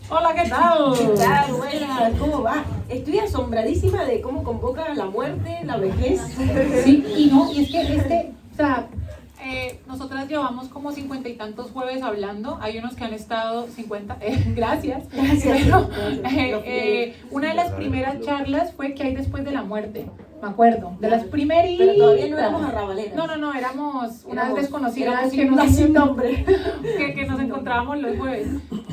Hola, ¿qué tal? ¿Qué tal? Buenas, ¿cómo va? Estoy asombradísima de cómo convoca la muerte, la vejez. Sí, y es que, o sea, nosotras llevamos como 50 y tantos jueves hablando, hay unos que han estado 50, gracias, pero una de las primeras charlas fue ¿qué hay después de la muerte? Me acuerdo, de las primeritas. Pero todavía no éramos arrabaleras. No, éramos unas Éramos desconocidas sin nombre. que nos encontrábamos los jueves.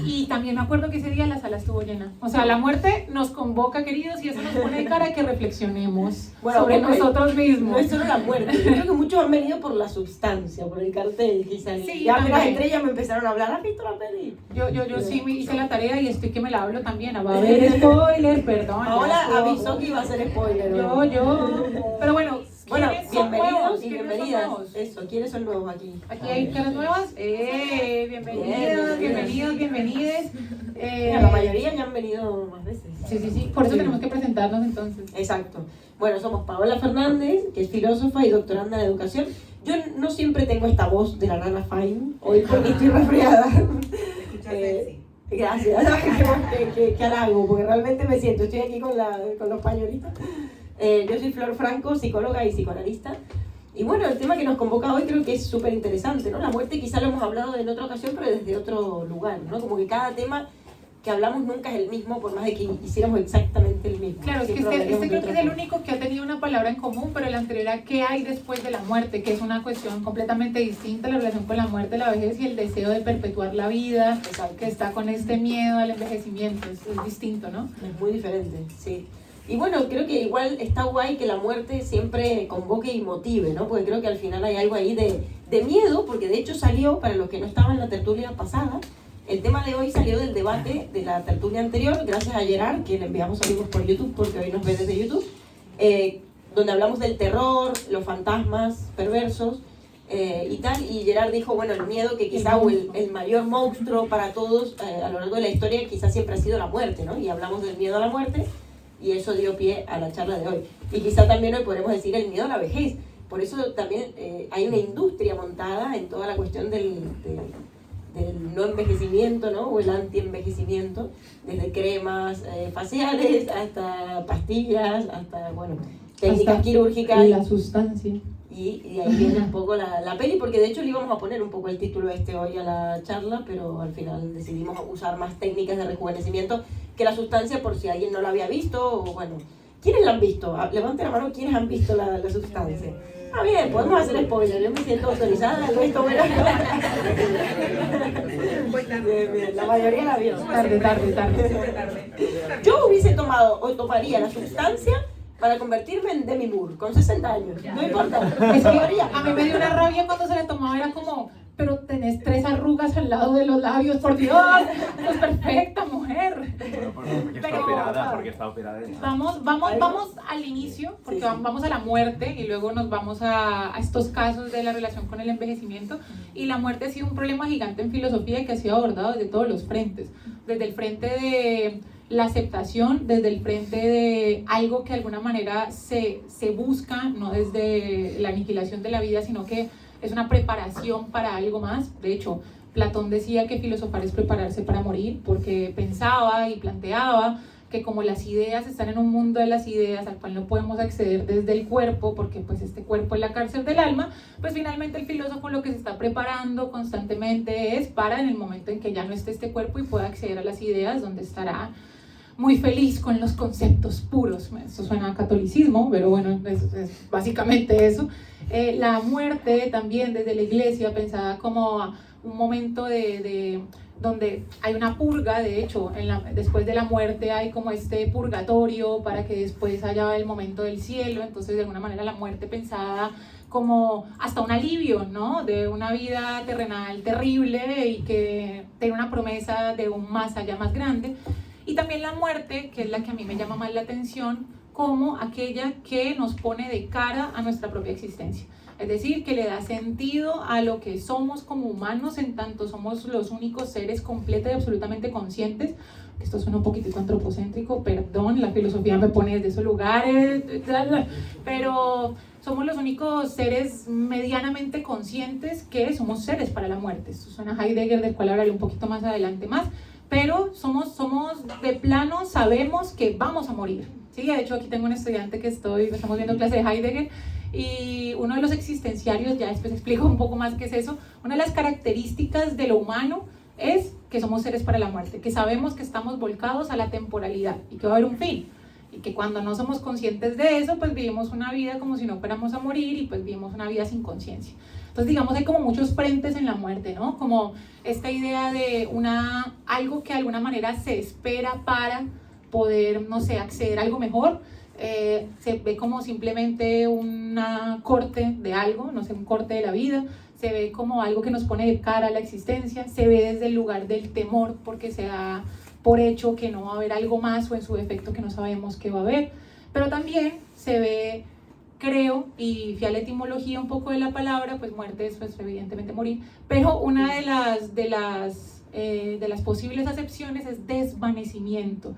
Y también me acuerdo que ese día la sala estuvo llena. O sea, la muerte nos convoca, queridos, y eso nos pone de cara que reflexionemos sobre nosotros mismos. No es solo la muerte. Yo creo que muchos han venido por la sustancia, por el cartel, quizás. Sí, ya apenas entré ya me empezaron a hablar. ¿Has visto la peli? Yo sí me hice la tarea y estoy que me la hablo también. Va a haber spoiler, perdón. Ahora avisó que iba a ser spoiler. Pero bueno, bienvenidos y bienvenidas. Eso, ¿quiénes son nuevos aquí? Aquí hay caras nuevas. Bienvenides. La mayoría ya han venido más veces. Sí. Por eso tenemos que presentarnos entonces. Exacto. Bueno, somos Paola Fernández, que es filósofa y doctoranda en educación. Yo no siempre tengo esta voz de la Nana Fine, hoy porque estoy resfriada. Gracias, qué halago, porque realmente me siento, estoy aquí con los pañuelitos. Yo soy Flor Franco, psicóloga y psicoanalista. Y bueno, el tema que nos convoca hoy creo que es súper interesante, ¿no? La muerte quizá lo hemos hablado en otra ocasión, pero desde otro lugar, ¿no? Como que cada tema que hablamos nunca es el mismo, por más de que hiciéramos exactamente el mismo. Claro, es que este creo que es el único que ha tenido una palabra en común, pero el anterior era ¿qué hay después de la muerte? Que es una cuestión completamente distinta, la relación con la muerte, la vejez y el deseo de perpetuar la vida. Exacto. Que está con este miedo al envejecimiento, es distinto, ¿no? Es muy diferente, sí. Y bueno, creo que igual está guay que la muerte siempre convoque y motive, ¿no? Porque creo que al final hay algo ahí de miedo, porque de hecho salió, para los que no estaban en la tertulia pasada, el tema de hoy salió del debate de la tertulia anterior, gracias a Gerard, que le enviamos saludos por YouTube, porque hoy nos ve desde YouTube, donde hablamos del terror, los fantasmas perversos y tal, y Gerard dijo, bueno, el miedo que quizá, o el mayor monstruo para todos a lo largo de la historia, quizás siempre ha sido la muerte, ¿no? Y hablamos del miedo a la muerte, y eso dio pie a la charla de hoy. Y quizá también hoy podremos decir el miedo a la vejez. Por eso también hay una industria montada en toda la cuestión del no envejecimiento, ¿no? O el anti-envejecimiento, desde cremas faciales hasta pastillas, hasta, bueno, técnicas quirúrgicas. La sustancia. Y ahí viene un poco la peli, porque de hecho le íbamos a poner un poco el título hoy a la charla, pero al final decidimos usar más técnicas de rejuvenecimiento que la sustancia, por si alguien no la había visto, o bueno, ¿quiénes la han visto? Levanten la mano, ¿quiénes han visto la sustancia? Ah, bien, podemos hacer spoiler, yo me siento autorizada, el resto, bueno. Bien, la mayoría la vio. Tarde. Yo hubiese tomado o tomaría la sustancia para convertirme en Demi Moore, con 60 años, no importa. Es que a mí me dio una rabia cuando se le tomaba, era como, pero tenés 3 arrugas al lado de los labios, por Dios, es perfecta, mujer. Bueno, porque está operada. Vamos al inicio, porque vamos a la muerte y luego nos vamos a estos casos de la relación con el envejecimiento. Y la muerte ha sido un problema gigante en filosofía que ha sido abordado desde todos los frentes, desde el frente de la aceptación, desde el frente de algo que de alguna manera se busca, no desde la aniquilación de la vida, sino que es una preparación para algo más. De hecho, Platón decía que filosofar es prepararse para morir, porque pensaba y planteaba que como las ideas están en un mundo de las ideas al cual no podemos acceder desde el cuerpo, porque pues este cuerpo es la cárcel del alma, pues finalmente el filósofo lo que se está preparando constantemente es para en el momento en que ya no esté este cuerpo y pueda acceder a las ideas, donde estará muy feliz con los conceptos puros. Eso suena a catolicismo, pero bueno, es básicamente eso. La muerte también desde la iglesia pensada como un momento donde hay una purga. De hecho, después de la muerte hay como este purgatorio para que después haya el momento del cielo. Entonces de alguna manera la muerte pensada como hasta un alivio, ¿no? De una vida terrenal terrible y que tiene una promesa de un más allá más grande. Y también la muerte, que es la que a mí me llama más la atención, como aquella que nos pone de cara a nuestra propia existencia. Es decir, que le da sentido a lo que somos como humanos, en tanto somos los únicos seres completos y absolutamente conscientes. Esto suena un poquitico antropocéntrico, perdón, la filosofía me pone desde esos lugares, pero somos los únicos seres medianamente conscientes que somos seres para la muerte. Esto suena a Heidegger, del cual hablaré un poquito más adelante más. pero somos de plano, sabemos que vamos a morir. Sí, de hecho aquí tengo un estudiante que estamos viendo clase de Heidegger, y uno de los existenciarios, ya después explico un poco más qué es eso, una de las características de lo humano es que somos seres para la muerte, que sabemos que estamos volcados a la temporalidad y que va a haber un fin, y que cuando no somos conscientes de eso, pues vivimos una vida como si no fuéramos a morir, y pues vivimos una vida sin conciencia. Entonces, digamos, hay como muchos frentes en la muerte, ¿no? Como esta idea de algo que de alguna manera se espera para poder, no sé, acceder a algo mejor. Se ve como simplemente una corte de algo, no sé, un corte de la vida. Se ve como algo que nos pone de cara a la existencia. Se ve desde el lugar del temor, porque se da por hecho que no va a haber algo más, o en su defecto que no sabemos qué va a haber. Pero también se ve, creo, y fui a la etimología un poco de la palabra, pues muerte es pues, evidentemente morir, pero una de las posibles acepciones es desvanecimiento.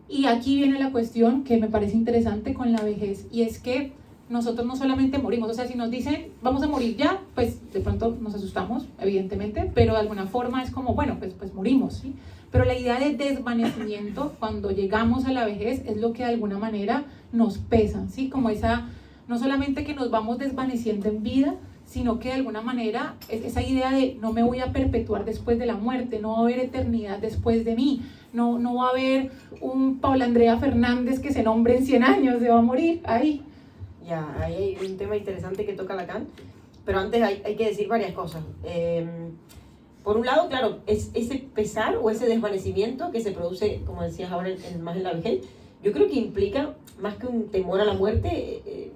Y aquí viene la cuestión que me parece interesante con la vejez, y es que nosotros no solamente morimos, o sea, si nos dicen vamos a morir ya, pues de pronto nos asustamos, evidentemente, pero de alguna forma es como, bueno, pues morimos, ¿sí? Pero la idea de desvanecimiento cuando llegamos a la vejez es lo que de alguna manera nos pesa, ¿sí? Como esa, no solamente que nos vamos desvaneciendo en vida, sino que de alguna manera esa idea de no me voy a perpetuar después de la muerte, no va a haber eternidad después de mí, no va a haber un Paula Andrea Fernández que se nombre en 100 años, se va a morir ahí. Ya, ahí hay un tema interesante que toca Lacan, pero antes hay que decir varias cosas. Por un lado, claro, es ese pesar o ese desvanecimiento que se produce, como decías ahora, más en la vejez, yo creo que implica, más que un temor a la muerte,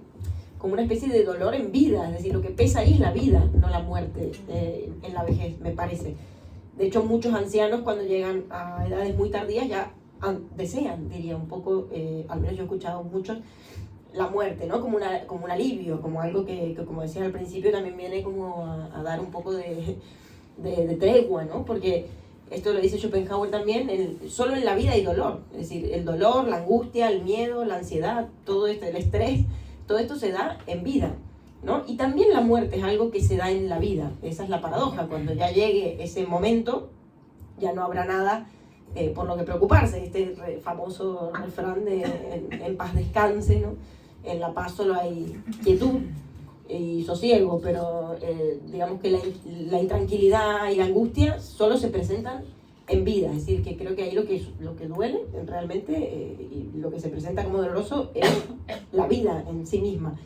como una especie de dolor en vida, es decir, lo que pesa ahí es la vida, no la muerte en la vejez, me parece. De hecho, muchos ancianos cuando llegan a edades muy tardías ya desean, diría un poco, al menos yo he escuchado muchos, la muerte, ¿no? Como un alivio, como algo que como decías al principio, también viene como a dar un poco de tregua, ¿no? Porque esto lo dice Schopenhauer también, solo en la vida hay dolor, es decir, el dolor, la angustia, el miedo, la ansiedad, todo esto, el estrés, todo esto se da en vida, ¿no? Y también la muerte es algo que se da en la vida, esa es la paradoja, cuando ya llegue ese momento, ya no habrá nada por lo que preocuparse, este famoso refrán de en paz descanse, ¿no? En la paz solo hay quietud y sosiego, pero digamos que la intranquilidad y la angustia solo se presentan en vida, es decir, que creo que ahí lo que duele realmente y lo que se presenta como doloroso es la vida en sí misma.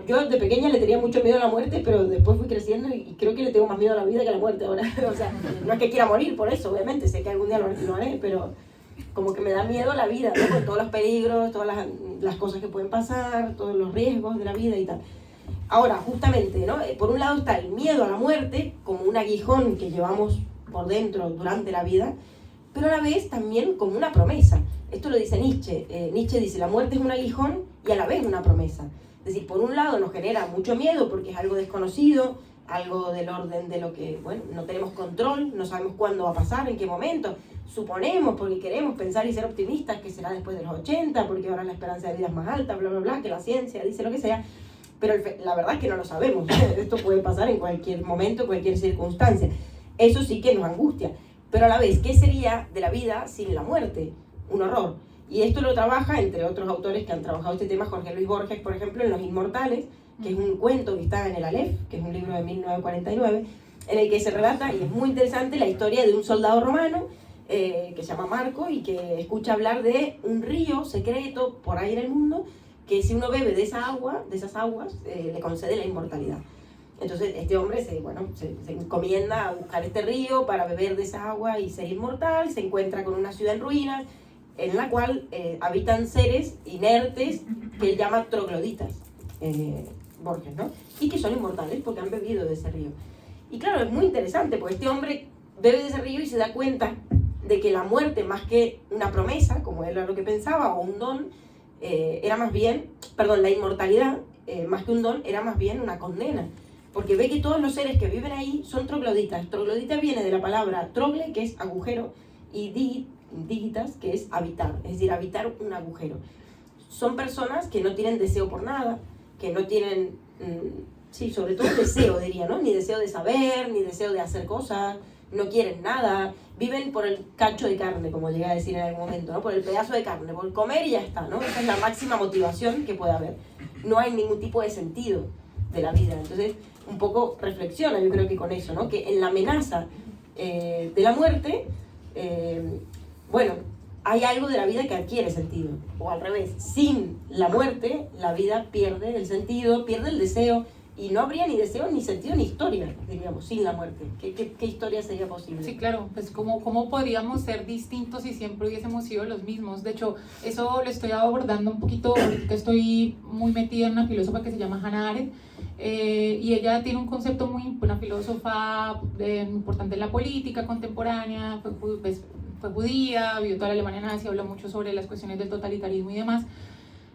Yo de pequeña le tenía mucho miedo a la muerte, pero después fui creciendo y creo que le tengo más miedo a la vida que a la muerte ahora. O sea, no es que quiera morir por eso, obviamente, sé que algún día lo haré, pero como que me da miedo la vida, ¿no? Con todos los peligros, todas las cosas que pueden pasar, todos los riesgos de la vida y tal. Ahora, justamente, ¿no? Por un lado está el miedo a la muerte, como un aguijón que llevamos por dentro durante la vida, pero a la vez también como una promesa. Esto lo dice Nietzsche. Nietzsche dice, la muerte es un aguijón y a la vez una promesa. Es decir, por un lado nos genera mucho miedo porque es algo desconocido, algo del orden de lo que, bueno, no tenemos control, no sabemos cuándo va a pasar, en qué momento. Suponemos, porque queremos pensar y ser optimistas, que será después de los 80, porque ahora la esperanza de vida es más alta, bla, bla, bla, que la ciencia dice lo que sea. Pero la verdad es que no lo sabemos. Esto puede pasar en cualquier momento, en cualquier circunstancia. Eso sí que nos angustia. Pero a la vez, ¿qué sería de la vida sin la muerte? Un horror. Y esto lo trabaja, entre otros autores que han trabajado este tema, Jorge Luis Borges, por ejemplo, en Los Inmortales, que es un cuento que está en el Aleph, que es un libro de 1949, en el que se relata, y es muy interesante, la historia de un soldado romano que se llama Marco y que escucha hablar de un río secreto por ahí en el mundo, que si uno bebe de esas aguas, le concede la inmortalidad. Entonces este hombre se encomienda a buscar este río para beber de esa agua y ser inmortal. Se encuentra con una ciudad en ruinas en la cual habitan seres inertes que él llama trogloditas, Borges, ¿no? Y que son inmortales porque han bebido de ese río. Y claro, es muy interesante porque este hombre bebe de ese río y se da cuenta de que la muerte, más que una promesa, como era lo que pensaba, o un don, era más bien, la inmortalidad, más que un don, era más bien una condena. Porque ve que todos los seres que viven ahí son trogloditas. Troglodita viene de la palabra trogle, que es agujero, y digitas, que es habitar, es decir, habitar un agujero. Son personas que no tienen deseo por nada, que no tienen, sí, sobre todo deseo, diría, ¿no? Ni deseo de saber, ni deseo de hacer cosas, no quieren nada, viven por el cacho de carne, como llegué a decir en algún momento, ¿no? Por el pedazo de carne, por comer y ya está, ¿no? Esa es la máxima motivación que puede haber. No hay ningún tipo de sentido de la vida. Entonces, un poco reflexiona, yo creo que con eso, ¿no? Que en la amenaza de la muerte, bueno, hay algo de la vida que adquiere sentido, o al revés, sin la muerte, la vida pierde el sentido, pierde el deseo, y no habría ni deseo, ni sentido, ni historia, diríamos, sin la muerte. ¿Qué historia sería posible? Sí, claro, pues ¿cómo podríamos ser distintos si siempre hubiésemos sido los mismos? De hecho, eso lo estoy abordando un poquito, porque estoy muy metida en una filósofa que se llama Hannah Arendt, y ella tiene un concepto una filósofa importante en la política contemporánea, fue judía, vivió toda la Alemania nazi, habló mucho sobre las cuestiones del totalitarismo y demás.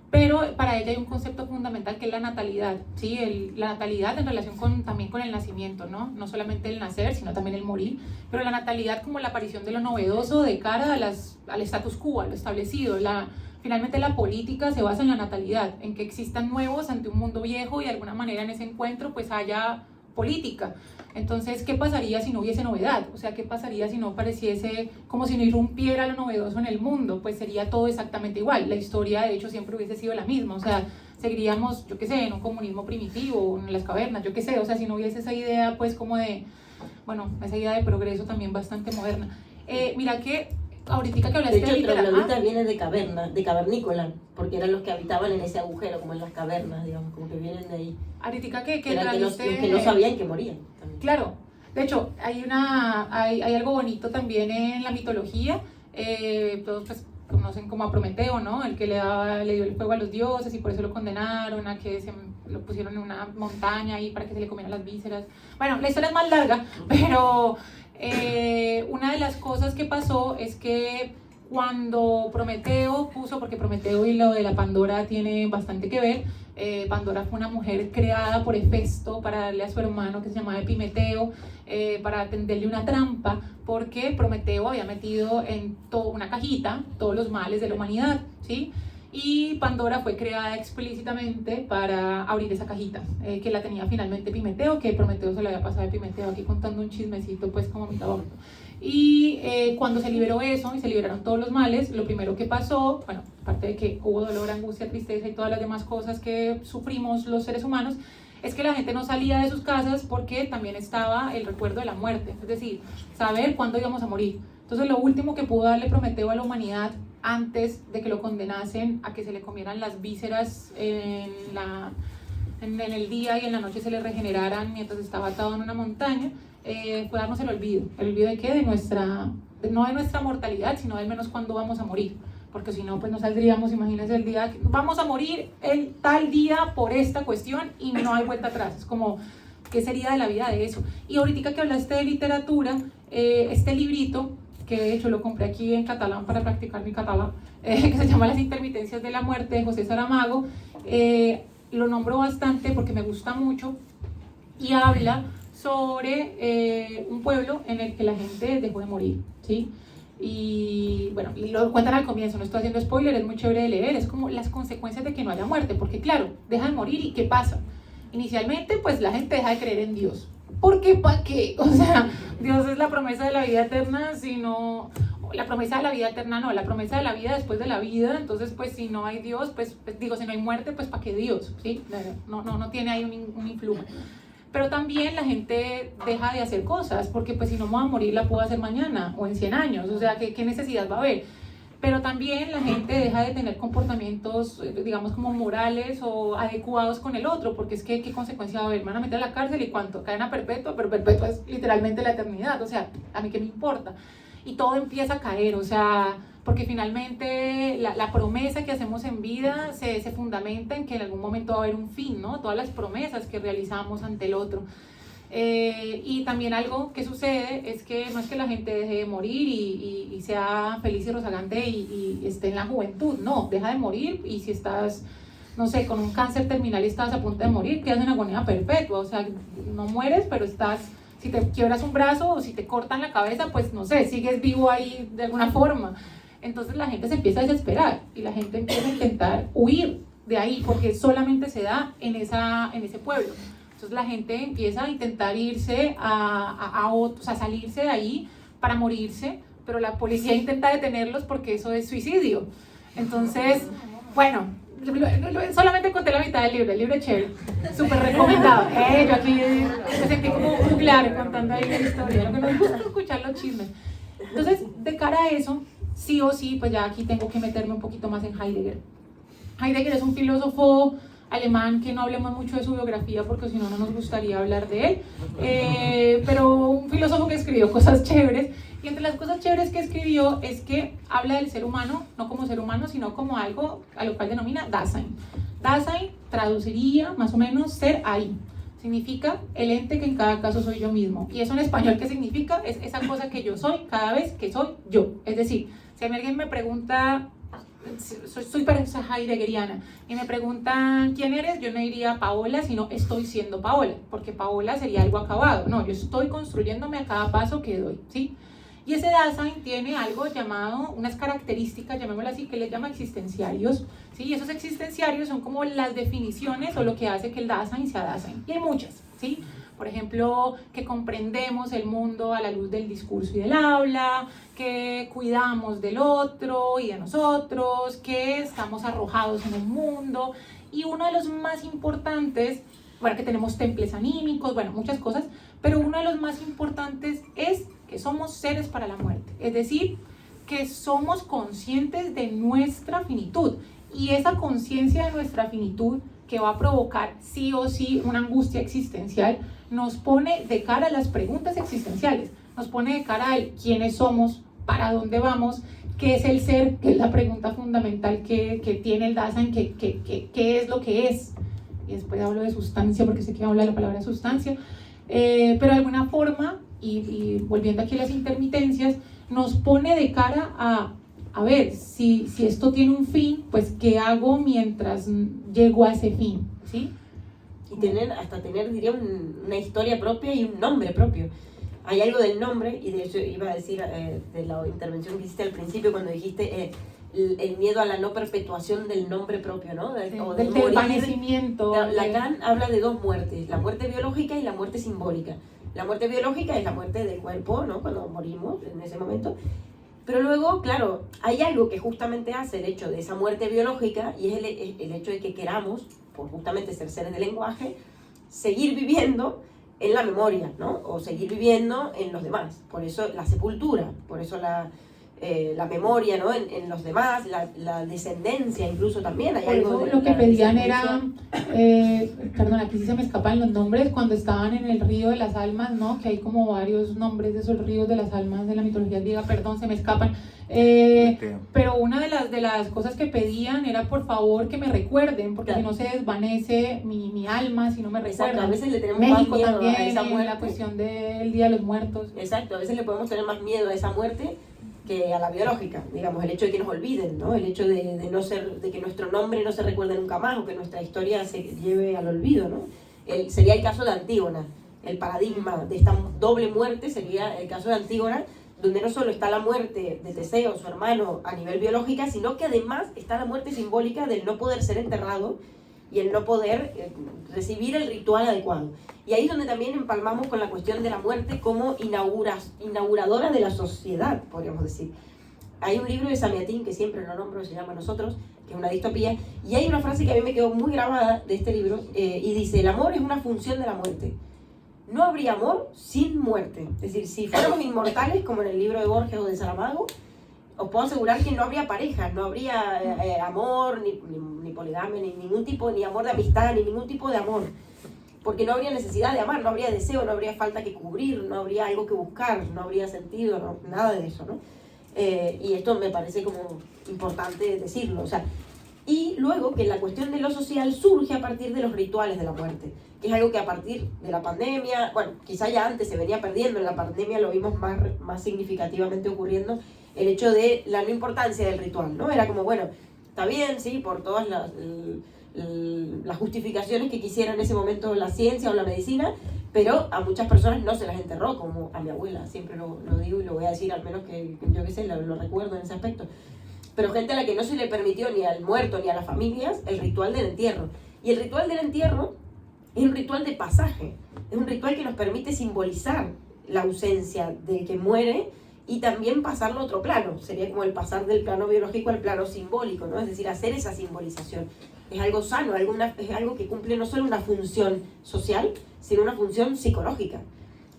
Pero para ella hay un concepto fundamental que es la natalidad, ¿sí? La natalidad en relación también con el nacimiento, ¿no? No solamente el nacer, sino también el morir, pero la natalidad como la aparición de lo novedoso de cara al status quo, a lo establecido. Finalmente la política se basa en la natalidad, en que existan nuevos ante un mundo viejo y de alguna manera en ese encuentro pues haya política. Entonces, ¿qué pasaría si no hubiese novedad? O sea, ¿qué pasaría si no pareciese como si no irrumpiera lo novedoso en el mundo? Pues sería todo exactamente igual. La historia, de hecho, siempre hubiese sido la misma. O sea, seguiríamos, yo qué sé, en un comunismo primitivo, en las cavernas, yo qué sé. O sea, si no hubiese esa idea, pues, como de, bueno, esa idea de progreso también bastante moderna. Mira que ahorita que hablaste de hecho, literatura... Troglodita viene de caverna, de cavernícola, porque eran los que habitaban en ese agujero, como en las cavernas, digamos, como que vienen de ahí. Ahorita que eran los que no sabían que morían. También. Claro, de hecho, hay algo bonito también en la mitología, todos pues conocen como a Prometeo, ¿no? El que le dio el fuego a los dioses y por eso lo condenaron, a que lo pusieron en una montaña ahí para que se le comieran las vísceras. Bueno, la historia es más larga, pero una de las cosas que pasó es que cuando Prometeo puso, porque Prometeo y lo de la Pandora tiene bastante que ver, Pandora fue una mujer creada por Hefesto para darle a su hermano que se llamaba Epimeteo, para tenderle una trampa, porque Prometeo había metido en una cajita todos los males de la humanidad, ¿sí? Y Pandora fue creada explícitamente para abrir esa cajita, que la tenía finalmente Epimeteo, que Prometeo se le había pasado a Epimeteo, aquí contando un chismecito pues como mitad aborto. Y cuando se liberó eso y se liberaron todos los males, lo primero que pasó, bueno, aparte de que hubo dolor, angustia, tristeza y todas las demás cosas que sufrimos los seres humanos, es que la gente no salía de sus casas porque también estaba el recuerdo de la muerte, es decir, saber cuándo íbamos a morir. Entonces lo último que pudo darle Prometeo a la humanidad antes de que lo condenasen a que se le comieran las vísceras en el día y en la noche se le regeneraran mientras estaba atado en una montaña, fue darnos el olvido. ¿El olvido de qué? No de nuestra mortalidad, sino del menos cuándo vamos a morir. Porque si no, pues no saldríamos, imagínense el día que vamos a morir el tal día por esta cuestión y no hay vuelta atrás. Es como, ¿qué sería de la vida de eso? Y ahorita que hablaste de literatura, este librito, que de hecho lo compré aquí en catalán para practicar mi catalán, que se llama Las intermitencias de la muerte, de José Saramago, lo nombro bastante porque me gusta mucho y habla sobre un pueblo en el que la gente dejó de morir, ¿sí? Y bueno, lo cuentan al comienzo, no estoy haciendo spoiler, es muy chévere de leer, es como las consecuencias de que no haya muerte, porque claro, deja de morir y ¿qué pasa? Inicialmente pues la gente deja de creer en Dios. ¿Por qué? ¿Para qué? O sea, Dios es la promesa de la vida eterna, sino la promesa de la vida eterna no, la promesa de la vida después de la vida. Entonces pues si no hay Dios, pues digo, si no hay muerte, pues ¿para qué Dios? ¿Sí? No tiene ahí un influjo. Pero también la gente deja de hacer cosas, porque pues si no me voy a morir la puedo hacer mañana o en 100 años, o sea, ¿qué necesidad va a haber? Pero también la gente deja de tener comportamientos, digamos, como morales o adecuados con el otro, porque es que ¿qué consecuencia va a haber? Me van a meter a la cárcel y ¿cuánto? Cadena perpetua, pero perpetua es literalmente la eternidad, o sea, ¿a mí qué me importa? Y todo empieza a caer, o sea, porque finalmente la promesa que hacemos en vida se fundamenta en que en algún momento va a haber un fin, ¿no? Todas las promesas que realizamos ante el otro. Y también algo que sucede es que no es que la gente deje de morir y sea feliz y rozagante y esté en la juventud, no, deja de morir y si estás, no sé, con un cáncer terminal y estás a punto de morir, quedas en agonía perpetua, o sea, no mueres, pero estás, si te quiebras un brazo o si te cortan la cabeza, pues no sé, sigues vivo ahí de alguna forma. Entonces la gente se empieza a desesperar y la gente empieza a intentar huir de ahí porque solamente se da en ese pueblo. Entonces la gente empieza a intentar irse o sea, salirse de ahí para morirse, pero la policía intenta detenerlos porque eso es suicidio. Entonces, bueno, solamente conté la mitad del libro es chévere, súper recomendado. Yo aquí me sentí como juglar contando ahí la historia, lo que nos gusta escuchar los chismes. Entonces, de cara a eso, sí o sí, pues ya aquí tengo que meterme un poquito más en Heidegger. Heidegger es un filósofo alemán que no hablemos mucho de su biografía porque si no, no nos gustaría hablar de él, pero un filósofo que escribió cosas chéveres, y entre las cosas chéveres que escribió es que habla del ser humano, no como ser humano, sino como algo a lo cual denomina Dasein. Dasein traduciría más o menos ser ahí. Significa el ente que en cada caso soy yo mismo. Y eso en español, ¿qué significa? Es esa cosa que yo soy cada vez que soy yo. Es decir, si alguien me pregunta, soy heideggeriana, y me preguntan ¿quién eres? Yo no diría Paola, sino estoy siendo Paola, porque Paola sería algo acabado. No, yo estoy construyéndome a cada paso que doy, ¿sí? Y ese Dasein tiene algo llamado, unas características, llamémoslo así, que le llama existenciarios, ¿sí? Y esos existenciarios son como las definiciones o lo que hace que el Dasein sea Dasein. Y hay muchas, ¿sí? Por ejemplo, que comprendemos el mundo a la luz del discurso y del habla, que cuidamos del otro y de nosotros, que estamos arrojados en un mundo. Y uno de los más importantes, bueno, que tenemos temples anímicos, bueno, muchas cosas, pero uno de los más importantes es que somos seres para la muerte, es decir, que somos conscientes de nuestra finitud, y esa conciencia de nuestra finitud que va a provocar sí o sí una angustia existencial, nos pone de cara a las preguntas existenciales, nos pone de cara a quiénes somos, para dónde vamos, qué es el ser, que es la pregunta fundamental que tiene el Dasein, qué es lo que es, y después hablo de sustancia porque sé que habla de la palabra sustancia, pero de alguna forma, y volviendo aquí a las intermitencias, nos pone de cara a ver, si esto tiene un fin, pues ¿qué hago mientras llego a ese fin? ¿Sí? Y hasta tener, diría, una historia propia y un nombre propio. Hay algo del nombre, y de hecho iba a decir de la intervención que hiciste al principio cuando dijiste el miedo a la no perpetuación del nombre propio, ¿no? O del desvanecimiento. Lacan habla de dos muertes, la muerte biológica y la muerte simbólica. La muerte biológica es la muerte del cuerpo, ¿no? Cuando morimos en ese momento. Pero luego, claro, hay algo que justamente hace el hecho de esa muerte biológica, y es el hecho de que queramos, por justamente ser seres de lenguaje, seguir viviendo en la memoria, ¿no? O seguir viviendo en los demás. Por eso la sepultura, por eso la memoria, ¿no? En los demás, la descendencia incluso también. Hay por algo eso lo que pedían era, perdón, aquí sí se me escapan los nombres, cuando estaban en el río de las almas, ¿no? Que hay como varios nombres de esos ríos de las almas de la mitología griega, perdón, se me escapan. Pero una de las cosas que pedían era por favor que me recuerden, porque claro, si no se desvanece mi alma, si no me recuerdan. Exacto, a veces le tenemos México más miedo también, a esa muerte. La cuestión del Día de los Muertos. Exacto, a veces le podemos tener más miedo a esa muerte que a la biológica, digamos, el hecho de que nos olviden, ¿no? El hecho de que nuestro nombre no se recuerde nunca más, o que nuestra historia se lleve al olvido, ¿no? Sería el caso de Antígona. El paradigma de esta doble muerte sería el caso de Antígona, donde no solo está la muerte de Teseo, su hermano, a nivel biológica, sino que además está la muerte simbólica del no poder ser enterrado y el no poder recibir el ritual adecuado. Y ahí es donde también empalmamos con la cuestión de la muerte como inauguradora de la sociedad, podríamos decir. Hay un libro de Samiatín, que siempre lo nombro, se llama Nosotros, que es una distopía, y hay una frase que a mí me quedó muy grabada de este libro, y dice: el amor es una función de la muerte. No habría amor sin muerte. Es decir, si fuéramos inmortales, como en el libro de Borges o de Saramago, os puedo asegurar que no habría parejas, no habría amor, ni poligamia, ni ningún tipo, ni amor de amistad, ni ningún tipo de amor. Porque no habría necesidad de amar, no habría deseo, no habría falta que cubrir, no habría algo que buscar, no habría sentido, no, nada de eso, ¿no? Y esto me parece como importante decirlo, o sea, y luego que la cuestión de lo social surge a partir de los rituales de la muerte, que es algo que a partir de la pandemia, bueno, quizá ya antes se venía perdiendo, en la pandemia lo vimos más significativamente ocurriendo, el hecho de la no importancia del ritual, ¿no? Era como, bueno, está bien, sí, por todas las justificaciones que quisiera en ese momento la ciencia o la medicina, pero a muchas personas no se las enterró, como a mi abuela, siempre lo digo y lo voy a decir, al menos que yo qué sé, lo recuerdo en ese aspecto. Pero gente a la que no se le permitió ni al muerto ni a las familias el ritual del entierro. Y el ritual del entierro es un ritual de pasaje, es un ritual que nos permite simbolizar la ausencia del que muere y también pasarlo a otro plano, sería como el pasar del plano biológico al plano simbólico, ¿no? Es decir, hacer esa simbolización. Es algo sano, es algo que cumple no solo una función social, sino una función psicológica,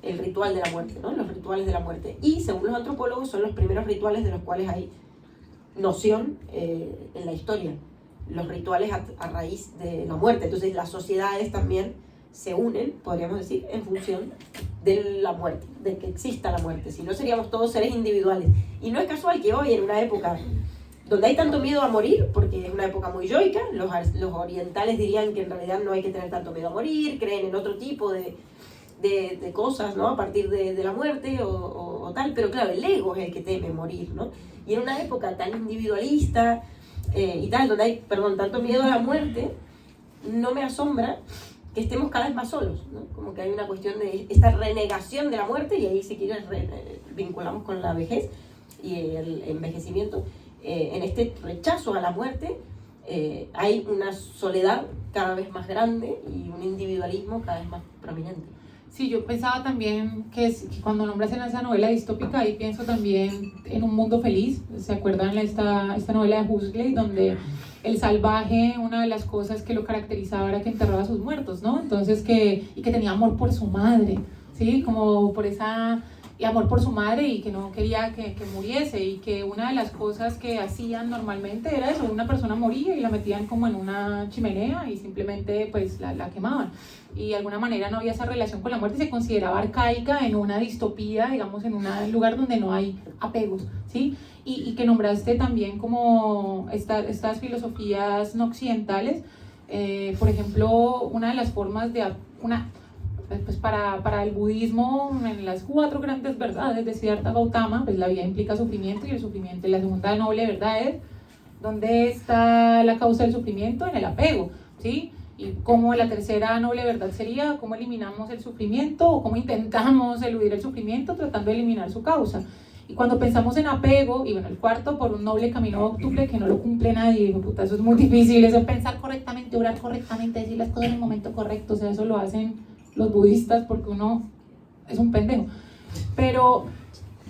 el ritual de la muerte, ¿no? Los rituales de la muerte. Y según los antropólogos son los primeros rituales de los cuales hay noción en la historia, los rituales a raíz de la muerte. Entonces las sociedades también se unen, podríamos decir, en función de la muerte, de que exista la muerte, si no seríamos todos seres individuales. Y no es casual que hoy, en una época donde hay tanto miedo a morir, porque es una época muy yoica, los orientales dirían que en realidad no hay que tener tanto miedo a morir, creen en otro tipo de cosas, ¿no? A partir de la muerte o tal, pero claro, el ego es el que teme morir, ¿no? Y en una época tan individualista y tal, donde hay, tanto miedo a la muerte, no me asombra que estemos cada vez más solos, ¿no? Como que hay una cuestión de esta renegación de la muerte, y ahí si quieres vinculamos con la vejez y el envejecimiento. En este rechazo a la muerte hay una soledad cada vez más grande y un individualismo cada vez más prominente. Sí, yo pensaba también que cuando nombras en esa novela distópica, ahí pienso también en Un Mundo Feliz. ¿Se acuerdan esta novela de Huxley, donde el salvaje, una de las cosas que lo caracterizaba era que enterraba a sus muertos, ¿no? Entonces y que tenía amor por su madre, ¿sí? Como por y amor por su madre, y que no quería que muriese, y que una de las cosas que hacían normalmente era eso: una persona moría y la metían como en una chimenea y simplemente pues la quemaban, y de alguna manera no había esa relación con la muerte, se consideraba arcaica, en una distopía, digamos, en un lugar donde no hay apegos, ¿sí? Y que nombraste también como estas filosofías no occidentales, por ejemplo, una de las formas pues para el budismo, en las 4 grandes verdades de Siddhartha Gautama, pues la vida implica sufrimiento, y el sufrimiento es la segunda noble verdad. ¿Dónde está la causa del sufrimiento? En el apego, ¿sí? Y cómo la tercera noble verdad sería cómo eliminamos el sufrimiento, o cómo intentamos eludir el sufrimiento tratando de eliminar su causa. Y cuando pensamos en apego, y bueno, el cuarto, por un noble camino octuple que no lo cumple nadie, puta, eso es muy difícil, eso es pensar correctamente, orar correctamente, decir las cosas en el momento correcto, o sea, eso lo hacen los budistas porque uno es un pendejo. Pero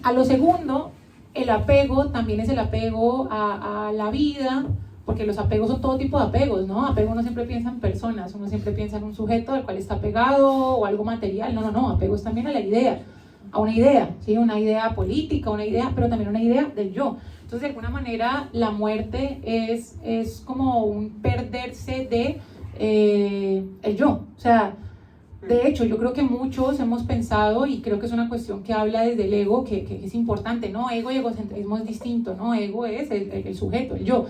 a lo segundo, el apego también es el apego a la vida, porque los apegos son todo tipo de apegos, ¿no? Apego uno siempre piensa en personas, uno siempre piensa en un sujeto al cual está pegado, o algo material. No, apego es también a la idea, a una idea, ¿sí? Una idea política, una idea, pero también una idea del yo. Entonces, de alguna manera, la muerte es como un perderse de el yo. O sea, de hecho, yo creo que muchos hemos pensado, y creo que es una cuestión que habla desde el ego, que es importante, ¿no? Ego y egocentrismo es distinto, ¿no? Ego es el sujeto, el yo.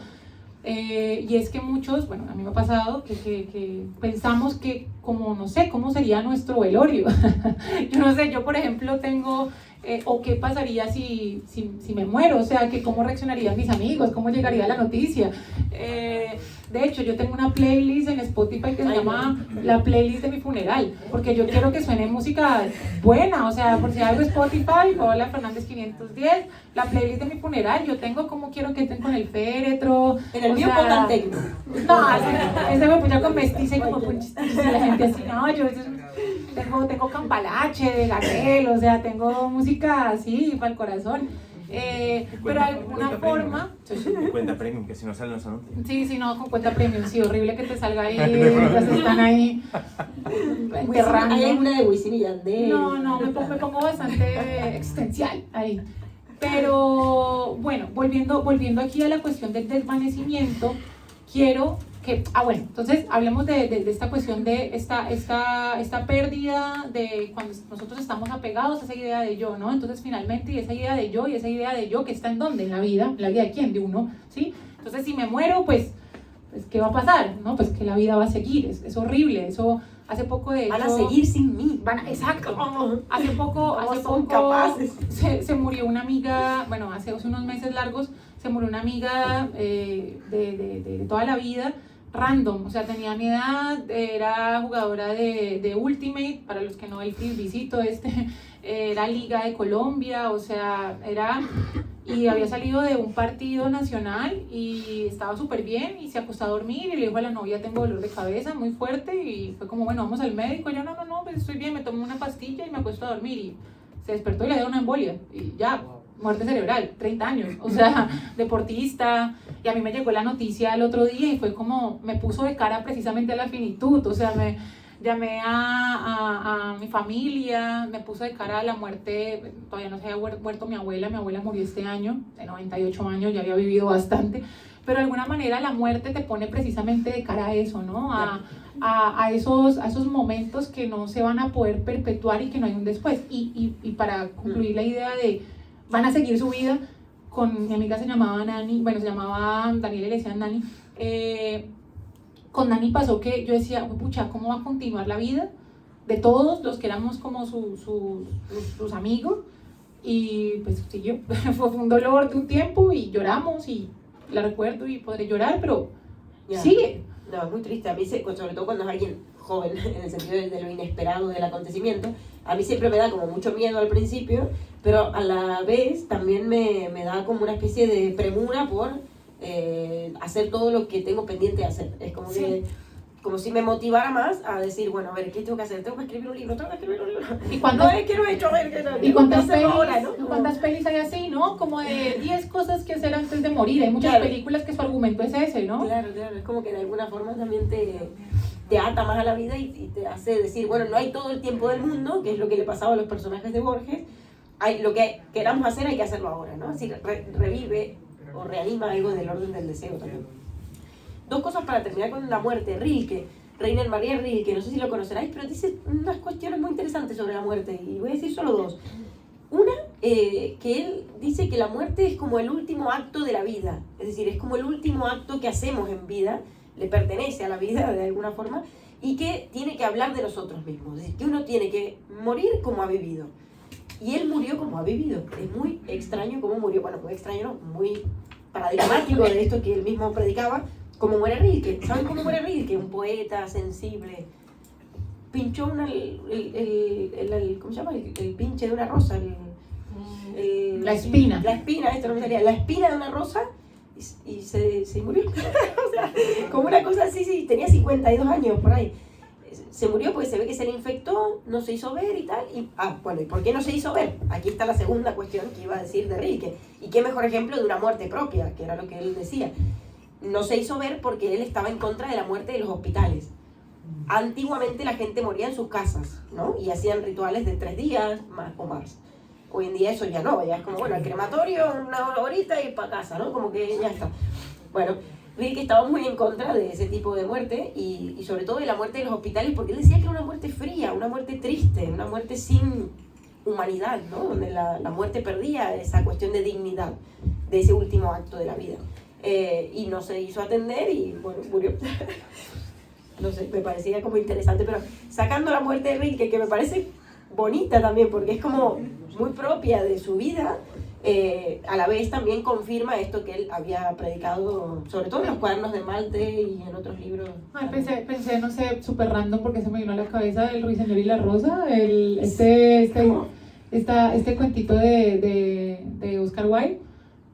Y es que muchos, bueno, a mí me ha pasado que pensamos que, como, no sé, ¿cómo sería nuestro velorio? Yo no sé, yo por ejemplo tengo, o qué pasaría si me muero, o sea, que cómo reaccionarían mis amigos, cómo llegaría la noticia. De hecho, yo tengo una playlist en Spotify que se llama la playlist de mi funeral, porque yo quiero que suene música buena, o sea, por si algo Spotify, Paola Fernández 510, la playlist de mi funeral, yo tengo como quiero que estén con el féretro. En el mío pongan tecno. No, ese me puse con mestiza y como la gente así, no, yo tengo campalache de Gardel, o sea, tengo música así para el corazón. Pero de alguna forma. Cuenta premium, que si no salen los anuncios. Sí, no, con cuenta premium, sí, horrible que te salga ahí, mientras están ahí enterrando. ¿Hay alguna de Wisin y Yandel? No, me pongo bastante existencial ahí. Pero bueno, volviendo aquí a la cuestión del desvanecimiento, quiero que, bueno, entonces hablemos de esta cuestión de esta pérdida de cuando nosotros estamos apegados a esa idea de yo, ¿no? Entonces finalmente, y esa idea de yo que está ¿en dónde? En la vida de quién, de uno, ¿sí? Entonces si me muero, pues ¿qué va a pasar? ¿No? Pues que la vida va a seguir, es horrible, eso hace poco de hecho... Van a seguir sin mí. Exacto, hace poco se murió una amiga, bueno, hace unos meses largos, se murió una amiga de toda la vida, random, o sea, tenía mi edad, era jugadora de Ultimate, para los que no, el frisbeecito era Liga de Colombia, o sea, y había salido de un partido nacional y estaba súper bien y se acostó a dormir y le dijo a la novia, tengo dolor de cabeza muy fuerte, y fue como, bueno, vamos al médico. Y yo, no, pues estoy bien, me tomo una pastilla y me acuesto a dormir, y se despertó y le dio una embolia y ya, muerte cerebral, 30 años, o sea, deportista. Y a mí me llegó la noticia el otro día y fue como, me puso de cara precisamente a la finitud, o sea, llamé a mi familia, me puso de cara a la muerte. Todavía no se había muerto mi abuela murió este año, de 98 años, ya había vivido bastante, pero de alguna manera la muerte te pone precisamente de cara a eso, ¿no? A esos momentos que no se van a poder perpetuar y que no hay un después. Y para concluir la idea de, van a seguir su vida. Con mi amiga se llamaba Nani, bueno, se llamaba Daniela y le decían Nani. Con Nani pasó que yo decía, pucha, ¿cómo va a continuar la vida de todos los que éramos como sus amigos? Y pues siguió. Fue un dolor de un tiempo y lloramos, y la recuerdo y podré llorar, pero sigue. No, es muy triste. A mí, sobre todo cuando es alguien joven, en el sentido de lo inesperado del acontecimiento, a mí siempre me da como mucho miedo al principio, pero a la vez también me da como una especie de premura por hacer todo lo que tengo pendiente de hacer. Es como que, como si me motivara más a decir, bueno, a ver, ¿qué tengo que hacer? Tengo que escribir un libro, ¿Y cuántas, no, es que no he hecho, a ver, ¿y cuántas pelis, ahora, ¿no? cuántas pelis hay así, no? Como de 10 cosas que hacer antes de morir. Hay muchas películas que su argumento es ese, ¿no? Claro, es como que de alguna forma también te ata más a la vida y te hace decir, bueno, no hay todo el tiempo del mundo, que es lo que le pasaba a los personajes de Borges. Lo que queramos hacer hay que hacerlo ahora, ¿no? Así revive o reanima algo del orden del deseo también. Dos cosas para terminar con la muerte. Rilke, Rainer Maria Rilke, no sé si lo conoceráis, pero dice unas cuestiones muy interesantes sobre la muerte, y voy a decir solo dos. Una, que él dice que la muerte es como el último acto de la vida, es decir, es como el último acto que hacemos en vida, le pertenece a la vida de alguna forma, y que tiene que hablar de nosotros mismos, es decir, que uno tiene que morir como ha vivido. Y él murió como ha vivido. Es muy extraño cómo murió. Bueno, muy extraño, no, muy paradigmático de esto que él mismo predicaba, como muere Rilke. ¿Saben cómo muere Rilke? Un poeta sensible. Pinchó ¿cómo se llama? El pinche de una rosa. La espina. La espina, esto no me salía. La espina de una rosa y se murió. O sea, como una cosa así, sí, tenía 52 años por ahí. Se murió porque se ve que se le infectó, no se hizo ver y tal. Bueno, ¿y por qué no se hizo ver? Aquí está la segunda cuestión que iba a decir de Rilke. Y qué mejor ejemplo de una muerte propia, que era lo que él decía. No se hizo ver porque él estaba en contra de la muerte de los hospitales. Antiguamente la gente moría en sus casas, ¿no? Y hacían rituales de 3 días más o más. Hoy en día eso ya no, ya es como, bueno, el crematorio, una horita y para casa, ¿no? Como que ya está. Bueno, Rilke estaba muy en contra de ese tipo de muerte y sobre todo de la muerte de los hospitales, porque él decía que era una muerte fría, una muerte triste, una muerte sin humanidad, ¿no? Donde la muerte perdía esa cuestión de dignidad de ese último acto de la vida. Y no se hizo atender y, bueno, murió. No sé, me parecía como interesante, pero sacando la muerte de Rilke, que me parece bonita también, porque es como muy propia de su vida, a la vez también confirma esto que él había predicado, sobre todo en los cuadernos de Malte y en otros libros. Ay, pensé, no sé, súper random, porque se me vino a la cabeza el Ruiseñor y la Rosa, este cuentito de Oscar Wilde,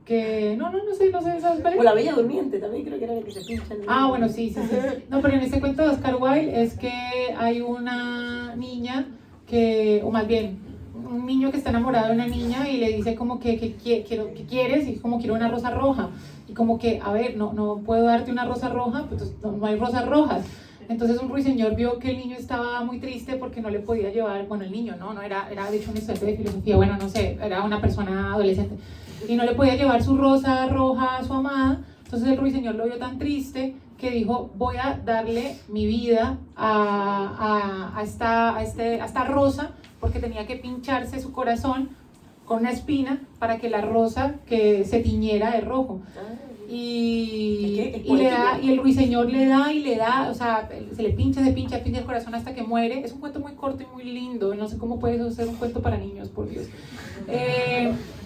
que no sé, ¿sabes cuál es? O La Bella Durmiente también creo que era el que se pincha. Bueno, sí. No, pero en este cuento de Oscar Wilde es que hay una niña o más bien, un niño que está enamorado de una niña y le dice como que quieres, y como quiero una rosa roja, y como que, a ver, no puedo darte una rosa roja, pues no hay rosas rojas. Entonces un ruiseñor vio que el niño estaba muy triste porque no le podía llevar, bueno, el niño no era de hecho un estudiante de filosofía, bueno, no sé, era una persona adolescente, y no le podía llevar su rosa roja a su amada. Entonces el ruiseñor lo vio tan triste que dijo, voy a darle mi vida a esta rosa, porque tenía que pincharse su corazón con una espina para que la rosa que se tiñera de rojo. Y el ruiseñor le da, o sea, se le pincha el corazón hasta que muere. Es un cuento muy corto y muy lindo, no sé cómo puede ser un cuento para niños, por Dios.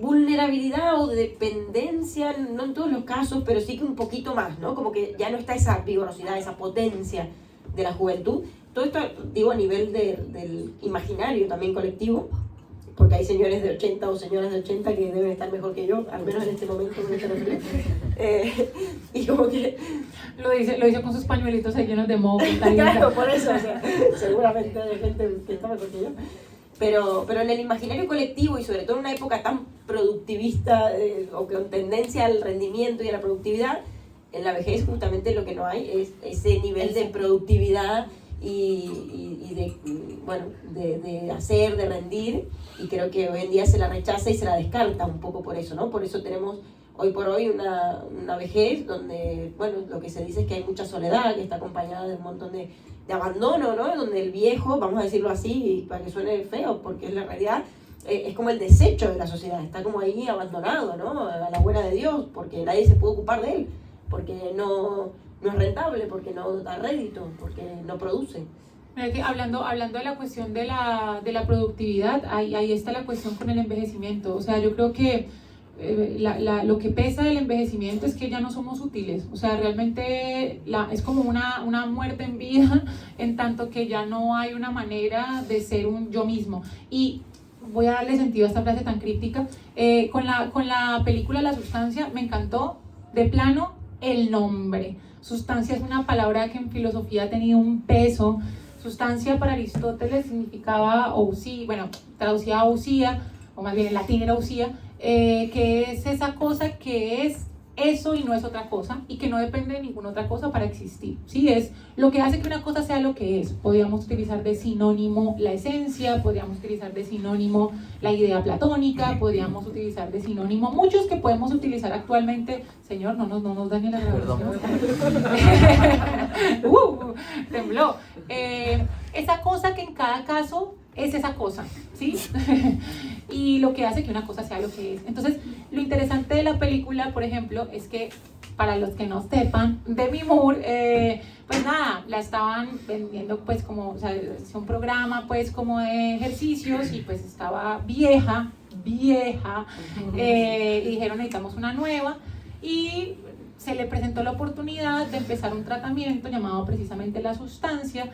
vulnerabilidad o de dependencia, no en todos los casos, pero sí que un poquito más, ¿no? Como que ya no está esa vigorosidad, esa potencia de la juventud. Todo esto, digo, a nivel del imaginario también colectivo, porque hay señores de 80 o señoras de 80 que deben estar mejor que yo, al menos en este momento con este reflejo. Y como que... Lo dice con sus pañuelitos ahí llenos de moho. Claro, por eso, o sea, seguramente hay gente que está mejor que yo. Pero en el imaginario colectivo y sobre todo en una época tan productivista o con tendencia al rendimiento y a la productividad, en la vejez justamente lo que no hay es ese nivel de productividad y de hacer, de rendir, y creo que hoy en día se la rechaza y se la descarta un poco por eso, ¿no? Por eso tenemos hoy por hoy una vejez donde, bueno, lo que se dice es que hay mucha soledad, que está acompañada de un montón de abandono, ¿no? Donde el viejo, vamos a decirlo así, para que suene feo, porque es la realidad, es como el desecho de la sociedad, está como ahí abandonado, ¿no? A la buena de Dios, porque nadie se puede ocupar de él, porque no es rentable, porque no da rédito, porque no produce. Mira que hablando de la cuestión de la productividad, ahí está la cuestión con el envejecimiento. O sea, yo creo que lo que pesa del envejecimiento es que ya no somos útiles. O sea, realmente es como una muerte en vida, en tanto que ya no hay una manera de ser un yo mismo. Y voy a darle sentido a esta frase tan críptica. Con la película La Sustancia me encantó de plano el nombre. Sustancia es una palabra que en filosofía ha tenido un peso. Sustancia para Aristóteles significaba bueno, traducía a ousia, o más bien en latín era ousia, que es esa cosa que es eso y no es otra cosa, y que no depende de ninguna otra cosa para existir, ¿sí? Es lo que hace que una cosa sea lo que es. Podríamos utilizar de sinónimo la esencia, podríamos utilizar de sinónimo la idea platónica, podríamos utilizar de sinónimo muchos que podemos utilizar actualmente. Señor, no nos dañe la grabación. Tembló. Esa cosa que en cada caso es esa cosa, ¿sí? Y lo que hace que una cosa sea lo que es. Entonces, lo interesante de la película, por ejemplo, es que, para los que no sepan, Demi Moore, pues nada, la estaban vendiendo pues como, o sea, es un programa pues como de ejercicios, y pues estaba vieja, y dijeron necesitamos una nueva, y se le presentó la oportunidad de empezar un tratamiento llamado precisamente La Sustancia,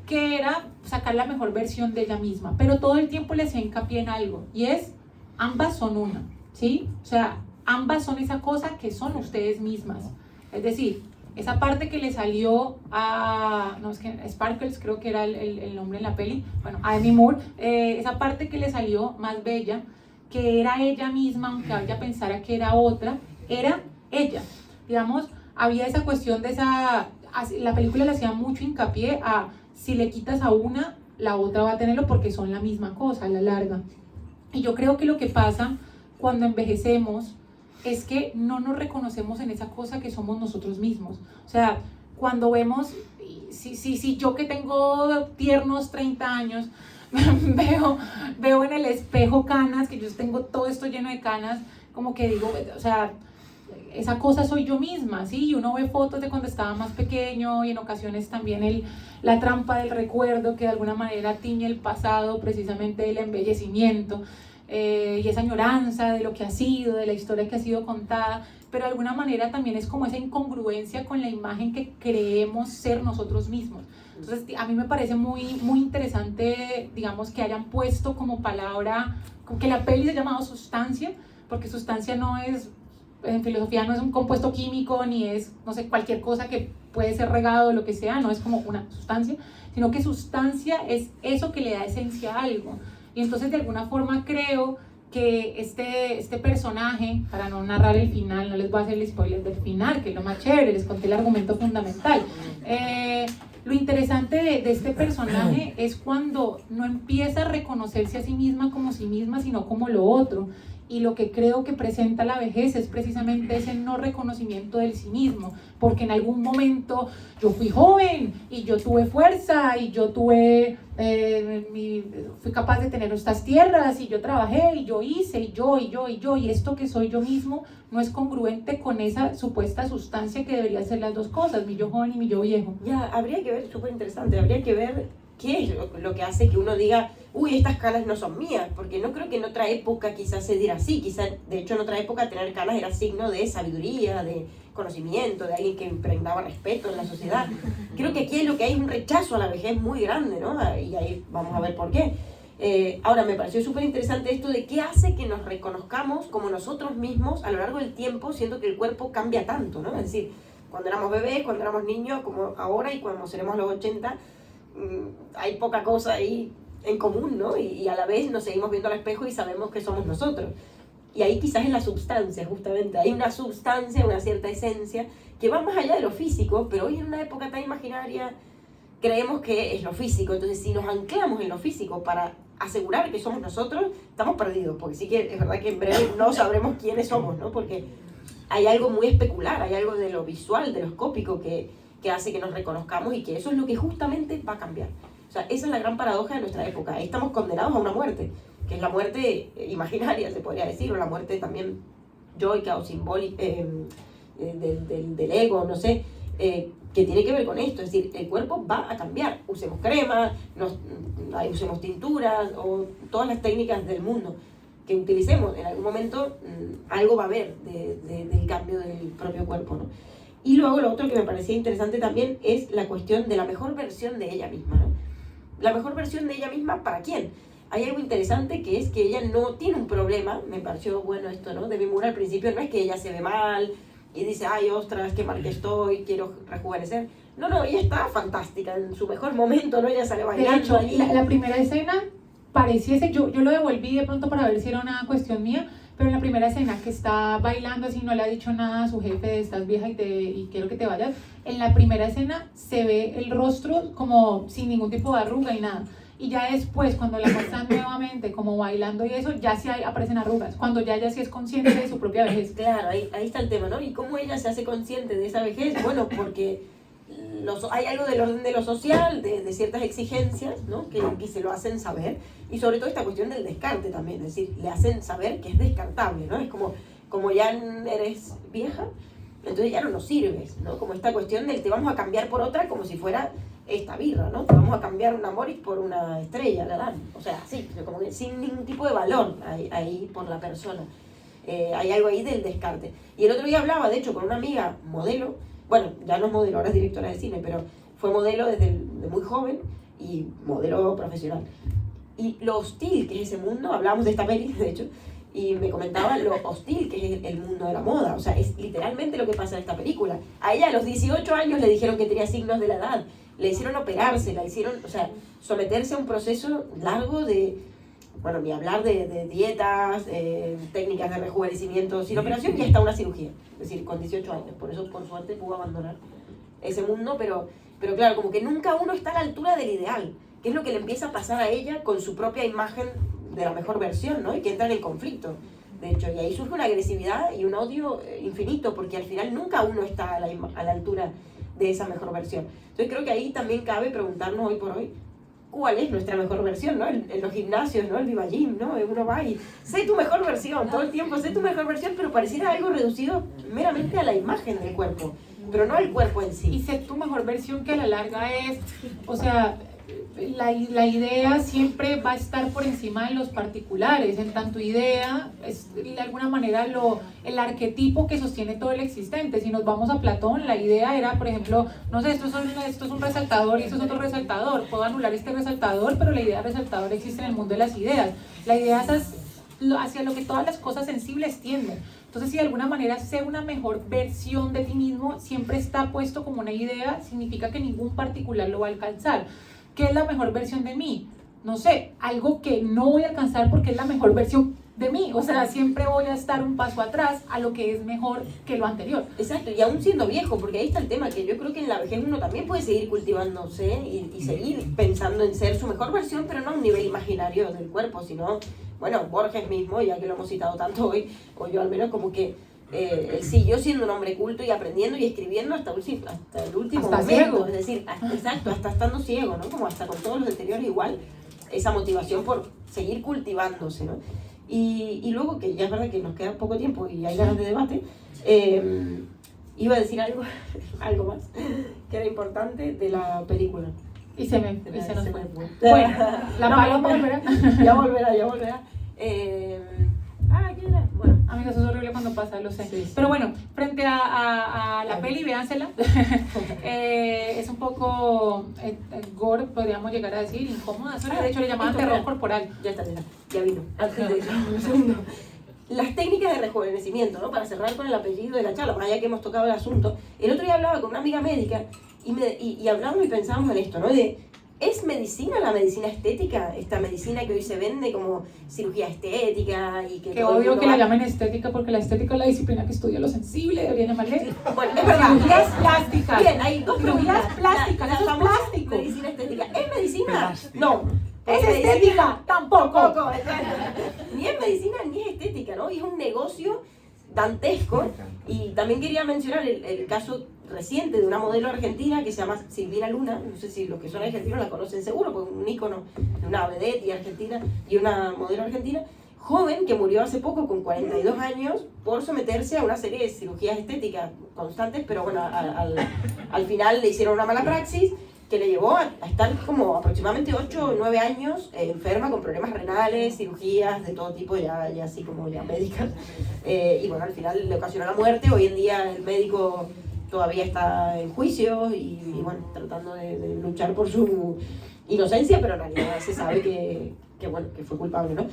que era sacar la mejor versión de ella misma, pero todo el tiempo le hacía hincapié en algo, y es, ambas son una, ¿sí? O sea, ambas son esa cosa que son ustedes mismas. Es decir, esa parte que le salió a, no es que Sparkles creo que era el nombre en la peli, bueno, a Demi Moore, esa parte que le salió más bella, que era ella misma, aunque ella pensara que era otra, era ella. Digamos, había esa cuestión de la película le hacía mucho hincapié a, si le quitas a una, la otra va a tenerlo porque son la misma cosa a la larga. Y yo creo que lo que pasa cuando envejecemos es que no nos reconocemos en esa cosa que somos nosotros mismos. O sea, cuando vemos, si yo que tengo tiernos 30 años, veo en el espejo canas, que yo tengo todo esto lleno de canas, como que digo, o sea, esa cosa soy yo misma, ¿sí? Y uno ve fotos de cuando estaba más pequeño, y en ocasiones también la trampa del recuerdo, que de alguna manera tiñe el pasado, precisamente del embellecimiento, y esa añoranza de lo que ha sido, de la historia que ha sido contada, pero de alguna manera también es como esa incongruencia con la imagen que creemos ser nosotros mismos. Entonces, a mí me parece muy, muy interesante, digamos, que hayan puesto como palabra, que la peli se ha llamado Sustancia, porque sustancia no es, en filosofía no es un compuesto químico, ni es, no sé, cualquier cosa que puede ser regado o lo que sea, no es como una sustancia, sino que sustancia es eso que le da esencia a algo. Y entonces de alguna forma creo que este personaje, para no narrar el final, no les voy a hacer el spoiler del final, que es lo más chévere, les conté el argumento fundamental. Lo interesante de este personaje es cuando no empieza a reconocerse a sí misma como sí misma, sino como lo otro. Y lo que creo que presenta la vejez es precisamente ese no reconocimiento del sí mismo, porque en algún momento yo fui joven y yo tuve fuerza y yo fui capaz de tener estas tierras y yo trabajé y yo hice y esto que soy yo mismo no es congruente con esa supuesta sustancia que debería ser las dos cosas, mi yo joven y mi yo viejo. Ya, habría que ver, súper interesante, habría que ver ¿qué es lo que hace que uno diga, uy, estas canas no son mías? Porque no creo que en otra época quizás se diera así. Quizás, de hecho, en otra época tener canas era signo de sabiduría, de conocimiento, de alguien que impregnaba respeto en la sociedad. Creo que aquí lo que hay es un rechazo a la vejez muy grande, ¿no? Y ahí vamos a ver por qué. Ahora, me pareció súper interesante esto de qué hace que nos reconozcamos como nosotros mismos a lo largo del tiempo, siendo que el cuerpo cambia tanto, ¿no? Es decir, cuando éramos bebés, cuando éramos niños, como ahora y cuando seremos a los 80, hay poca cosa ahí en común, ¿no? Y a la vez nos seguimos viendo al espejo y sabemos que somos nosotros. Y ahí quizás es la substancia, justamente. Hay una substancia, una cierta esencia, que va más allá de lo físico, pero hoy en una época tan imaginaria creemos que es lo físico. Entonces, si nos anclamos en lo físico para asegurar que somos nosotros, estamos perdidos, porque sí que es verdad que en breve no sabremos quiénes somos, ¿no? Porque hay algo muy especular, hay algo de lo visual, de lo escópico que hace que nos reconozcamos y que eso es lo que justamente va a cambiar. O sea, esa es la gran paradoja de nuestra época. Estamos condenados a una muerte, que es la muerte imaginaria, se podría decir, o la muerte también yoica o simbólica, del ego, no sé, que tiene que ver con esto. Es decir, el cuerpo va a cambiar. Usemos crema, usemos tinturas o todas las técnicas del mundo que utilicemos. En algún momento algo va a haber del cambio del propio cuerpo, ¿no? Y luego lo otro que me parecía interesante también es la cuestión de la mejor versión de ella misma, ¿no? La mejor versión de ella misma, ¿para quién? Hay algo interesante que es que ella no tiene un problema, me pareció bueno esto, ¿no? De Mimura al principio no es que ella se ve mal y dice, ay, ostras, qué mal que estoy, quiero rejuvenecer. No, ella está fantástica, en su mejor momento, ¿no? Ella sale bailando. De hecho, la primera escena pareciese, yo lo devolví de pronto para ver si era una cuestión mía, pero en la primera escena que está bailando así, no le ha dicho nada a su jefe de estás vieja y quiero que te vayas, en la primera escena se ve el rostro como sin ningún tipo de arruga y nada. Y ya después, cuando la muestran nuevamente como bailando y eso, ya sí aparecen arrugas, cuando ella sí es consciente de su propia vejez. Claro, ahí está el tema, ¿no? ¿Y cómo ella se hace consciente de esa vejez? Bueno, porque hay algo del orden de lo social, de ciertas exigencias, ¿no? Que se lo hacen saber, y sobre todo esta cuestión del descarte también, es decir, le hacen saber que es descartable, ¿no? Es como ya eres vieja, entonces ya no nos sirves, ¿no? Como esta cuestión del te vamos a cambiar por otra como si fuera esta birra, ¿no? Te vamos a cambiar una Moritz por una Estrella, la dan. O sea, sí, como que sin ningún tipo de valor ahí por la persona. Hay algo ahí del descarte. Y el otro día hablaba, de hecho, con una amiga modelo, bueno, ya no es modelo, ahora es directora de cine, pero fue modelo desde muy joven y modelo profesional. Y lo hostil que es ese mundo, hablábamos de esta peli, de hecho, y me comentaba lo hostil que es el mundo de la moda. O sea, es literalmente lo que pasa en esta película. A ella a los 18 años le dijeron que tenía signos de la edad, le hicieron operarse, la hicieron, o sea, someterse a un proceso largo de, bueno, ni hablar de dietas, técnicas de rejuvenecimiento sin operación y hasta una cirugía. Es decir, con 18 años. Por eso, por suerte, pudo abandonar ese mundo, pero claro, como que nunca uno está a la altura del ideal, que es lo que le empieza a pasar a ella con su propia imagen de la mejor versión, ¿no? Y que entra en el conflicto, de hecho, y ahí surge una agresividad y un odio infinito, porque al final nunca uno está a la altura de esa mejor versión. Entonces creo que ahí también cabe preguntarnos hoy por hoy, ¿cuál es nuestra mejor versión, ¿no? En los gimnasios, ¿no? El Viva Gym, ¿no? Uno va y sé tu mejor versión, todo el tiempo sé tu mejor versión, pero pareciera algo reducido meramente a la imagen del cuerpo, pero no al cuerpo en sí. Y sé tu mejor versión, que a la larga es, o sea, la idea siempre va a estar por encima de los particulares. En tanto idea es de alguna manera el arquetipo que sostiene todo el existente. Si nos vamos a Platón, la idea era, por ejemplo, no sé, esto es un resaltador y esto es otro resaltador, puedo anular este resaltador, pero la idea resaltador existe en el mundo de las ideas. La idea es hacia lo que todas las cosas sensibles tienden. Entonces, si de alguna manera ser una mejor versión de ti mismo siempre está puesto como una idea, significa que ningún particular lo va a alcanzar. ¿Qué es la mejor versión de mí? No sé, algo que no voy a alcanzar porque es la mejor versión de mí. O sea, siempre voy a estar un paso atrás a lo que es mejor que lo anterior. Exacto, y aún siendo viejo, porque ahí está el tema, que yo creo que en la vejez uno también puede seguir cultivándose y seguir pensando en ser su mejor versión, pero no a un nivel imaginario del cuerpo, sino, bueno, Borges mismo, ya que lo hemos citado tanto hoy, o yo al menos, como que él siguió siendo un hombre culto y aprendiendo y escribiendo hasta el último hasta momento, ciego. Es decir, hasta estando ciego, ¿no? Como hasta con todos los anteriores igual, esa motivación por seguir cultivándose, ¿no? Y luego, que ya es verdad que nos queda poco tiempo y hay ganas de debate, iba a decir algo más que era importante de la película. Y se nos fue. fue. Bueno, la paloma volverá. Ya volverá. ¿Qué era? Bueno. Amigos, eso es horrible cuando pasa, lo sé. Sí. Pero bueno, frente a la peli, véansela. Es un poco gore, podríamos llegar a decir, incómoda. De hecho, le llamaban terror corporal. Ya vino. Antes de eso, un segundo. Las técnicas de rejuvenecimiento, ¿no? Para cerrar con el apellido de la charla, más allá que hemos tocado el asunto. El otro día hablaba con una amiga médica y hablábamos y pensábamos en esto, ¿no? ¿Es medicina la medicina estética? Esta medicina que hoy se vende como cirugía estética y que obvio que la llamen estética porque la estética es la disciplina que estudia lo sensible, debería llamarle. Sí. Bueno, es verdad. Cirugías plásticas. Bien, hay dos cirugías plásticas, eso es plástico. Medicina estética. ¿Es medicina? Plástico. No. ¿Es estética? Tampoco. Ni es medicina ni es estética, ¿no? Y es un negocio dantesco. Y también quería mencionar el caso reciente de una modelo argentina que se llama Silvina Luna. No sé si los que son argentinos la conocen seguro, porque es un ícono de una vedette y argentina y una modelo argentina joven que murió hace poco con 42 años por someterse a una serie de cirugías estéticas constantes, pero bueno, al final le hicieron una mala praxis que le llevó a estar como aproximadamente 8 o 9 años enferma con problemas renales, cirugías de todo tipo, ya así como ya médicas. Y bueno, al final le ocasionó la muerte. Hoy en día el médico todavía está en juicio y bueno, tratando de luchar por su inocencia, pero en realidad se sabe que bueno, que fue culpable, ¿no?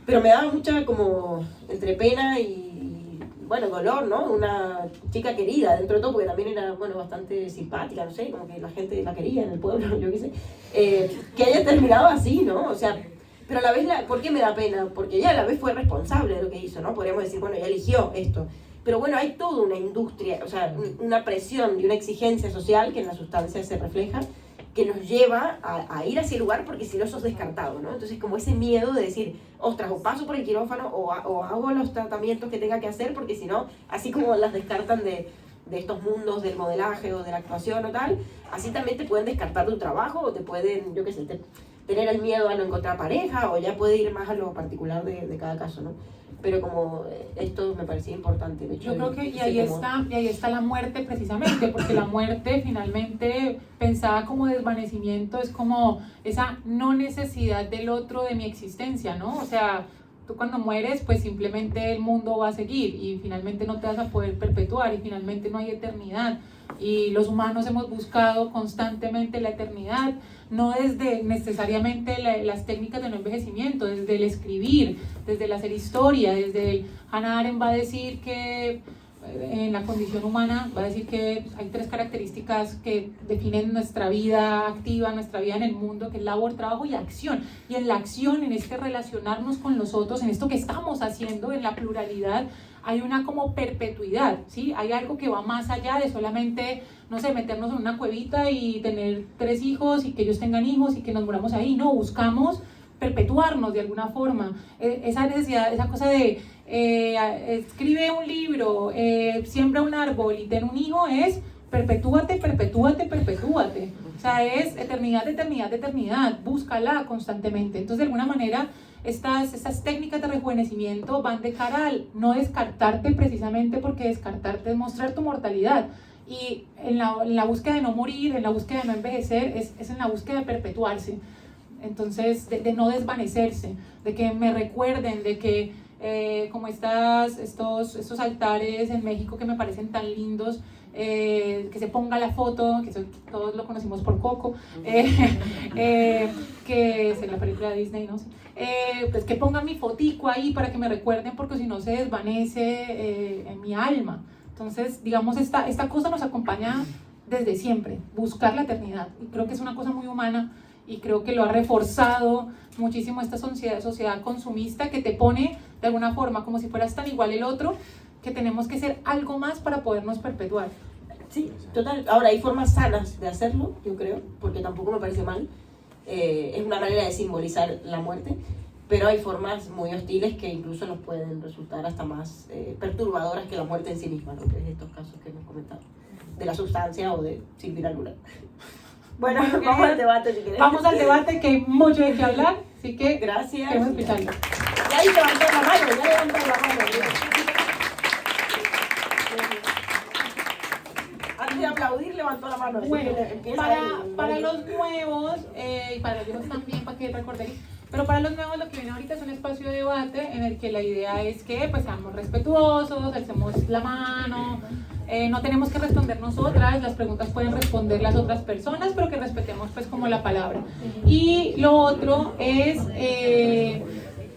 Pero me daba mucha como entre pena y bueno, dolor, ¿no? Una chica querida dentro de todo, porque también era, bueno, bastante simpática, no sé, como que la gente la quería en el pueblo, yo qué sé, que haya terminado así, ¿no? O sea, pero a la vez, ¿por qué me da pena? Porque ella a la vez fue responsable de lo que hizo, ¿no? Podríamos decir, bueno, ella eligió esto. Pero bueno, hay toda una industria, o sea, una presión y una exigencia social que en la sustancia se refleja, que nos lleva a ir hacia el lugar porque si no sos descartado, ¿no? Entonces como ese miedo de decir, ostras, o paso por el quirófano o hago los tratamientos que tenga que hacer porque si no, así como las descartan de estos mundos del modelaje o de la actuación o tal, así también te pueden descartar de un trabajo o te pueden, yo qué sé, tener el miedo a no encontrar pareja o ya puede ir más a lo particular de cada caso, ¿no? Pero como esto me parecía importante. De hecho, yo creo que y ahí está la muerte precisamente, porque la muerte finalmente pensada como desvanecimiento es como esa no necesidad del otro de mi existencia, ¿no? O sea, tú cuando mueres pues simplemente el mundo va a seguir y finalmente no te vas a poder perpetuar y finalmente no hay eternidad. Y los humanos hemos buscado constantemente la eternidad, no desde necesariamente las técnicas de no envejecimiento, desde el escribir, desde el hacer historia, desde el Hannah Arendt va a decir que en la condición humana, va a decir que hay 3 características que definen nuestra vida activa, nuestra vida en el mundo, que es labor, trabajo y acción. Y en la acción, en este relacionarnos con los otros, en esto que estamos haciendo, en la pluralidad, hay una como perpetuidad, ¿sí? Hay algo que va más allá de solamente, no sé, meternos en una cuevita y tener 3 hijos y que ellos tengan hijos y que nos muramos ahí, no, buscamos perpetuarnos de alguna forma, esa necesidad, esa cosa de escribe un libro, siembra un árbol y ten un hijo es perpetúate, perpetúate, perpetúate, o sea, es eternidad, eternidad, eternidad, búscala constantemente. Entonces de alguna manera estas técnicas de rejuvenecimiento van de cara al no descartarte precisamente porque descartarte es mostrar tu mortalidad. Y en la búsqueda de no morir, en la búsqueda de no envejecer, es en la búsqueda de perpetuarse. Entonces, de no desvanecerse, de que me recuerden, de que como estos altares en México que me parecen tan lindos, que se ponga la foto, que todos lo conocimos por Coco, que es la película de Disney, no sé. Pues que pongan mi fotico ahí para que me recuerden, porque si no se desvanece en mi alma. Entonces, digamos, esta cosa nos acompaña desde siempre, buscar la eternidad. Y creo que es una cosa muy humana y creo que lo ha reforzado muchísimo esta sociedad consumista que te pone de alguna forma como si fueras tan igual el otro, que tenemos que ser algo más para podernos perpetuar. Sí, total. Ahora, hay formas sanas de hacerlo, yo creo, porque tampoco me parece mal. Es una manera de simbolizar la muerte, pero hay formas muy hostiles que incluso nos pueden resultar hasta más perturbadoras que la muerte en sí misma, ¿no? Que es estos casos que hemos comentado, de la sustancia o de Silvina Luna. Bueno, vamos al debate si querés. Vamos al debate, que hay mucho de qué hablar, así que gracias. Queremos escucharlo. Ya ahí levantó la mano, ya levantó la mano. antes de aplaudir levantó la mano. Bueno, Empieza para los nuevos, y para los viejos también, para que recordéis, pero para los nuevos lo que viene ahorita es un espacio de debate en el que la idea es que pues seamos respetuosos, alcemos la mano, no tenemos que responder nosotras, las preguntas pueden responder las otras personas, pero que respetemos pues como la palabra. Y lo otro es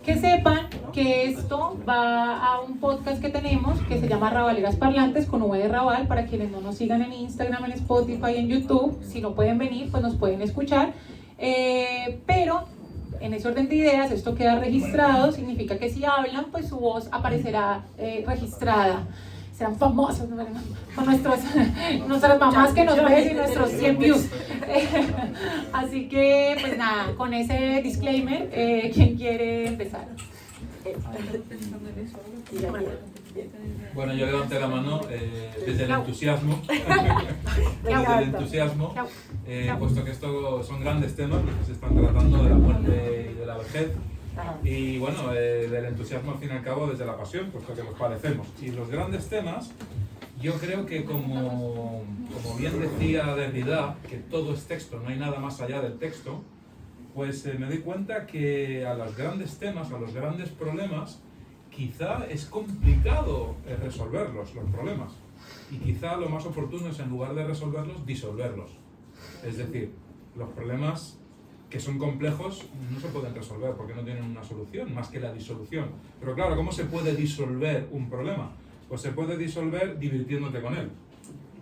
que sepan que esto va a un podcast que tenemos que se llama Rabaleras Parlantes con V de Raval, para quienes no nos sigan en Instagram, en Spotify, en YouTube. Si no pueden venir, pues nos pueden escuchar, pero en ese orden de ideas esto queda registrado, significa que si hablan pues su voz aparecerá registrada, serán famosos con nuestras mamás que nos ven y nuestros 100 views. Así que pues nada, con ese disclaimer, ¿quién quiere empezar? Bueno, yo levanté la mano desde el entusiasmo, puesto que estos son grandes temas los que se están tratando de la muerte y de la vejez. Y bueno, del entusiasmo al fin y al cabo desde la pasión, puesto que los padecemos. Y los grandes temas, yo creo que como bien decía Derrida, que todo es texto, no hay nada más allá del texto, pues me doy cuenta que a los grandes temas, a los grandes problemas, quizá es complicado resolverlos, los problemas. Y quizá lo más oportuno es, en lugar de resolverlos, disolverlos. Es decir, los problemas que son complejos no se pueden resolver porque no tienen una solución, más que la disolución. Pero claro, ¿cómo se puede disolver un problema? Pues se puede disolver divirtiéndote con él.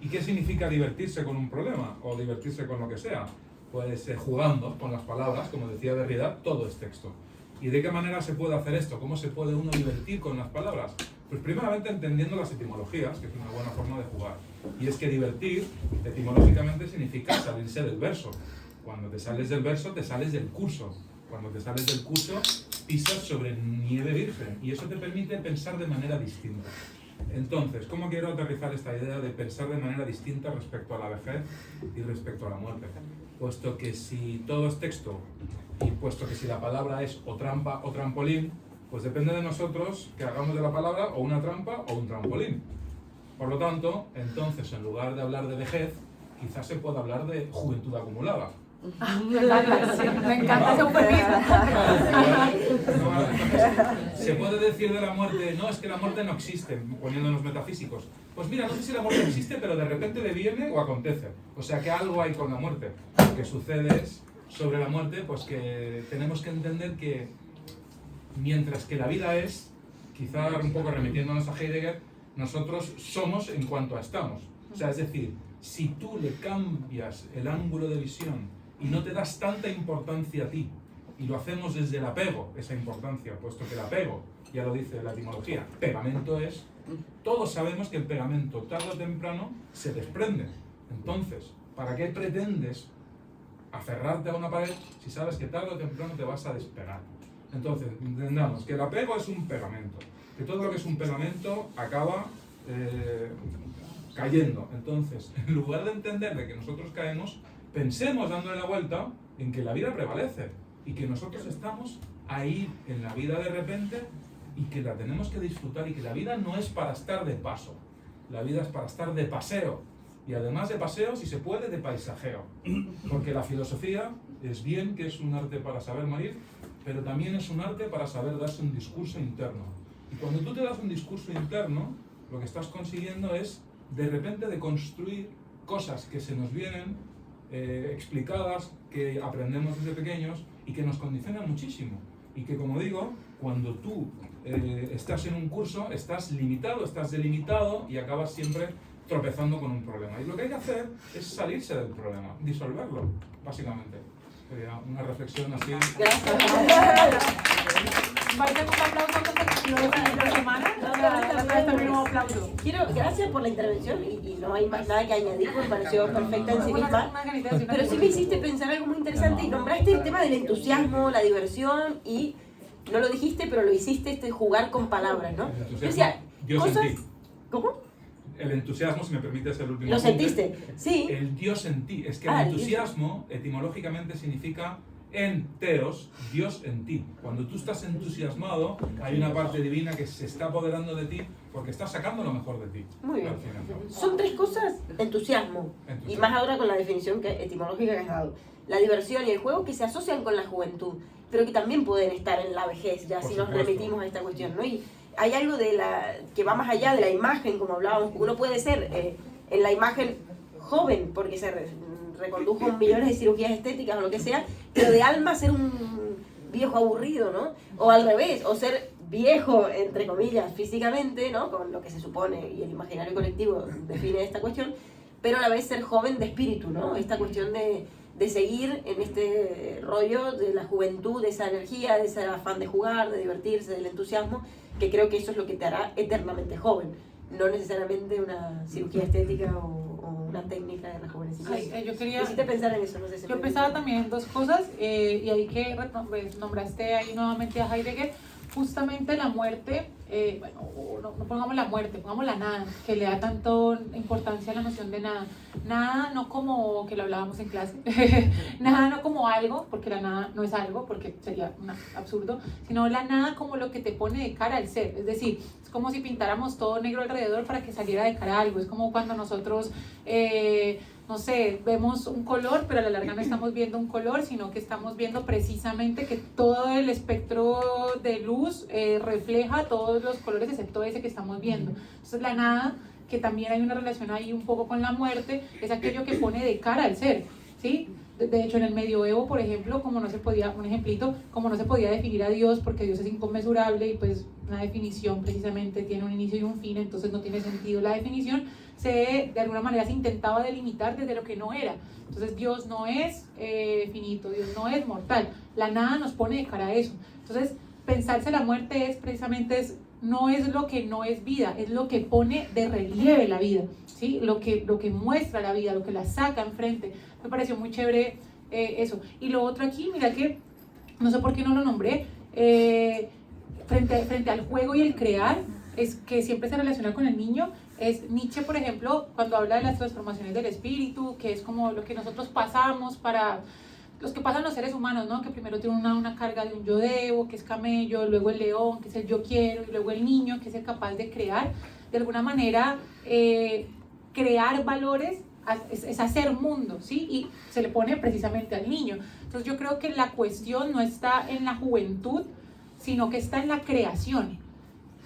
¿Y qué significa divertirse con un problema? O divertirse con lo que sea. Pues jugando con las palabras, como decía Derrida, todo es texto. ¿Y de qué manera se puede hacer esto? ¿Cómo se puede uno divertir con las palabras? Pues primeramente entendiendo las etimologías, que es una buena forma de jugar. Y es que divertir, etimológicamente, significa salirse del verso. Cuando te sales del verso, te sales del curso. Cuando te sales del curso, pisas sobre nieve virgen. Y eso te permite pensar de manera distinta. Entonces, ¿cómo quiero aterrizar esta idea de pensar de manera distinta respecto a la vejez y respecto a la muerte? Puesto que si todo es texto, y puesto que si la palabra es o trampa o trampolín, pues depende de nosotros que hagamos de la palabra o una trampa o un trampolín. Por lo tanto, entonces, en lugar de hablar de vejez, quizás se pueda hablar de juventud acumulada. Me encanta ese eufemismo. Se puede decir de la muerte, no, es que la muerte no existe, poniéndonos metafísicos. Pues mira, no sé si la muerte existe, pero de repente le viene o acontece. O sea que algo hay con la muerte. Lo que sucede es, sobre la muerte, pues que tenemos que entender que mientras que la vida es, quizá un poco remitiéndonos a Heidegger, nosotros somos en cuanto a estamos. O sea, es decir, si tú le cambias el ángulo de visión y no te das tanta importancia a ti, y lo hacemos desde el apego, esa importancia, puesto que el apego, ya lo dice la etimología, pegamento es, todos sabemos que el pegamento tarde o temprano se desprende. Entonces, ¿para qué pretendes aferrarte a una pared si sabes que tarde o temprano te vas a despegar? Entonces, entendamos que el apego es un pegamento, que todo lo que es un pegamento acaba cayendo. Entonces, en lugar de entender de que nosotros caemos, pensemos dándole la vuelta en que la vida prevalece y que nosotros estamos ahí en la vida de repente y que la tenemos que disfrutar, y que la vida no es para estar de paso, la vida es para estar de paseo, y además de paseo, si se puede, de paisajeo, porque la filosofía es bien que es un arte para saber morir, pero también es un arte para saber darse un discurso interno. Y cuando tú te das un discurso interno, lo que estás consiguiendo es de repente de construir cosas que se nos vienen explicadas, que aprendemos desde pequeños y que nos condicionan muchísimo. Y que, como digo, cuando tú estás en un curso, estás limitado, estás delimitado y acabas siempre tropezando con un problema. Y lo que hay que hacer es salirse del problema, disolverlo, básicamente. Sería una reflexión así. Gracias. Marca un aplauso de la semana. También un aplauso. Gracias por la intervención y no hay más nada que añadir, me pareció perfecta en sí misma. Pero sí me hiciste pensar algo muy interesante y nombraste el tema del entusiasmo, la diversión y no lo dijiste, pero lo hiciste, jugar con palabras, ¿no? Yo decía, sentí. ¿Cómo? El entusiasmo, si me permites el último. ¿Lo sentiste? Sí. El yo sentí. Es que el entusiasmo etimológicamente significa en teos, Dios en ti. Cuando tú estás entusiasmado, hay una parte divina que se está apoderando de ti porque estás sacando lo mejor de ti. Muy bien. Al fin y al cabo. Son tres cosas: entusiasmo, y más ahora con la definición etimológica que has dado, la diversión y el juego, que se asocian con la juventud, pero que también pueden estar en la vejez, ya Por si nos supuesto. remitimos a esta cuestión, ¿no? Y hay algo que va más allá de la imagen, como hablábamos. Uno puede ser en la imagen joven porque se recondujo en millones de cirugías estéticas o lo que sea, pero de alma ser un viejo aburrido, ¿no? O al revés, o ser viejo, entre comillas, físicamente, ¿no? Con lo que se supone y el imaginario colectivo define esta cuestión, pero a la vez ser joven de espíritu, ¿no? Esta cuestión de seguir en este rollo de la juventud, de esa energía, de ese afán de jugar, de divertirse, del entusiasmo, que creo que eso es lo que te hará eternamente joven, no necesariamente una cirugía estética o una técnica de rejuvenecimiento. Yo quería... Hiciste pensar en eso, no sé si... Yo pensaba también en dos cosas, y ahí que nombraste ahí nuevamente a Heidegger, justamente la muerte, no pongamos la muerte, pongamos la nada, que le da tanto importancia a la noción de nada. Nada no como, que lo hablábamos en clase, nada no como algo, porque la nada no es algo, porque sería absurdo, sino la nada como lo que te pone de cara al ser. Es decir, es como si pintáramos todo negro alrededor para que saliera de cara algo. Es como cuando nosotros... no sé, vemos un color, pero a la larga no estamos viendo un color, sino que estamos viendo precisamente que todo el espectro de luz refleja todos los colores excepto ese que estamos viendo. Entonces la nada, que también hay una relación ahí un poco con la muerte, es aquello que pone de cara al ser, ¿sí? De hecho, en el medioevo, por ejemplo, como no se podía, un ejemplito, como no se podía definir a Dios porque Dios es inconmensurable y pues una definición precisamente tiene un inicio y un fin, entonces no tiene sentido la definición, de alguna manera se intentaba delimitar desde lo que no era. Entonces Dios no es finito, Dios no es mortal, la nada nos pone de cara a eso. Entonces pensarse la muerte es precisamente, no es lo que no es vida, es lo que pone de relieve la vida, ¿sí? Lo que muestra la vida, lo que la saca enfrente. Me pareció muy chévere eso. Y lo otro aquí, mira que, no sé por qué no lo nombré, frente al juego y el crear, es que siempre se relaciona con el niño. Es Nietzsche, por ejemplo, cuando habla de las transformaciones del espíritu, que es como lo que nosotros pasamos para... Los que pasan los seres humanos, ¿no? Que primero tienen una carga de un yo debo, que es camello, luego el león, que es el yo quiero, y luego el niño, que es el capaz de crear. De alguna manera, crear valores es hacer mundo, ¿sí? Y se le pone precisamente al niño. Entonces yo creo que la cuestión no está en la juventud, sino que está en la creación.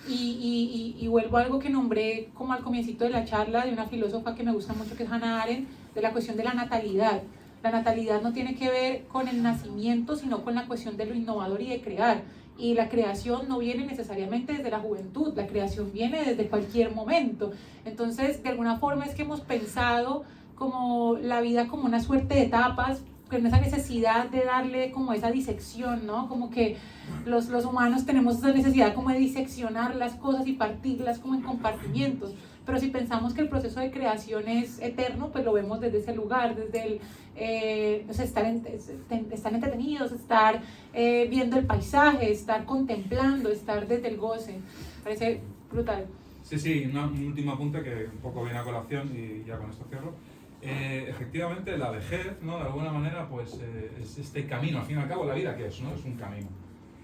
Y vuelvo a algo que nombré como al comiencito de la charla de una filósofa que me gusta mucho, que es Hannah Arendt, de la cuestión de la natalidad. La natalidad no tiene que ver con el nacimiento, sino con la cuestión de lo innovador y de crear. Y la creación no viene necesariamente desde la juventud, la creación viene desde cualquier momento. Entonces, de alguna forma es que hemos pensado como la vida como una suerte de etapas, con esa necesidad de darle como esa disección, ¿no? Como que los humanos tenemos esa necesidad como de diseccionar las cosas y partirlas como en compartimientos. Pero si pensamos que el proceso de creación es eterno, pues lo vemos desde ese lugar, desde el estar entretenidos, estar viendo el paisaje, estar contemplando, estar desde el goce. Parece brutal. Sí, un último apunte que un poco viene a colación y ya con esto cierro. Efectivamente, la vejez, ¿no? De alguna manera, pues es este camino. Al fin y al cabo, la vida, ¿qué es? ¿No? Es un camino,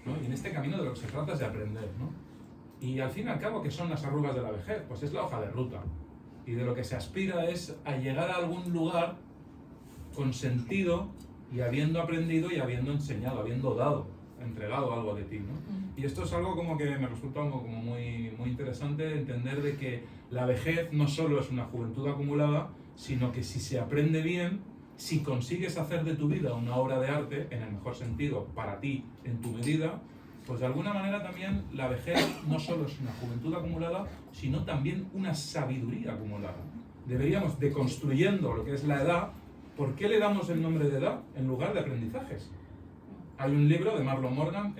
¿no? Y en este camino de lo que se trata es de aprender, ¿no? Y al fin y al cabo, ¿qué son las arrugas de la vejez? Pues es la hoja de ruta. Y de lo que se aspira es a llegar a algún lugar con sentido y habiendo aprendido y habiendo enseñado, habiendo dado, entregado algo de ti, ¿no? Y esto es algo como que me resulta algo como muy, muy interesante, entender de que la vejez no solo es una juventud acumulada, sino que si se aprende bien, si consigues hacer de tu vida una obra de arte, en el mejor sentido, para ti, en tu medida, pues de alguna manera también la vejez no solo es una juventud acumulada, sino también una sabiduría acumulada. Deberíamos, deconstruyendo lo que es la edad, ¿por qué le damos el nombre de edad en lugar de aprendizajes? Hay un libro de Marlon Morgan,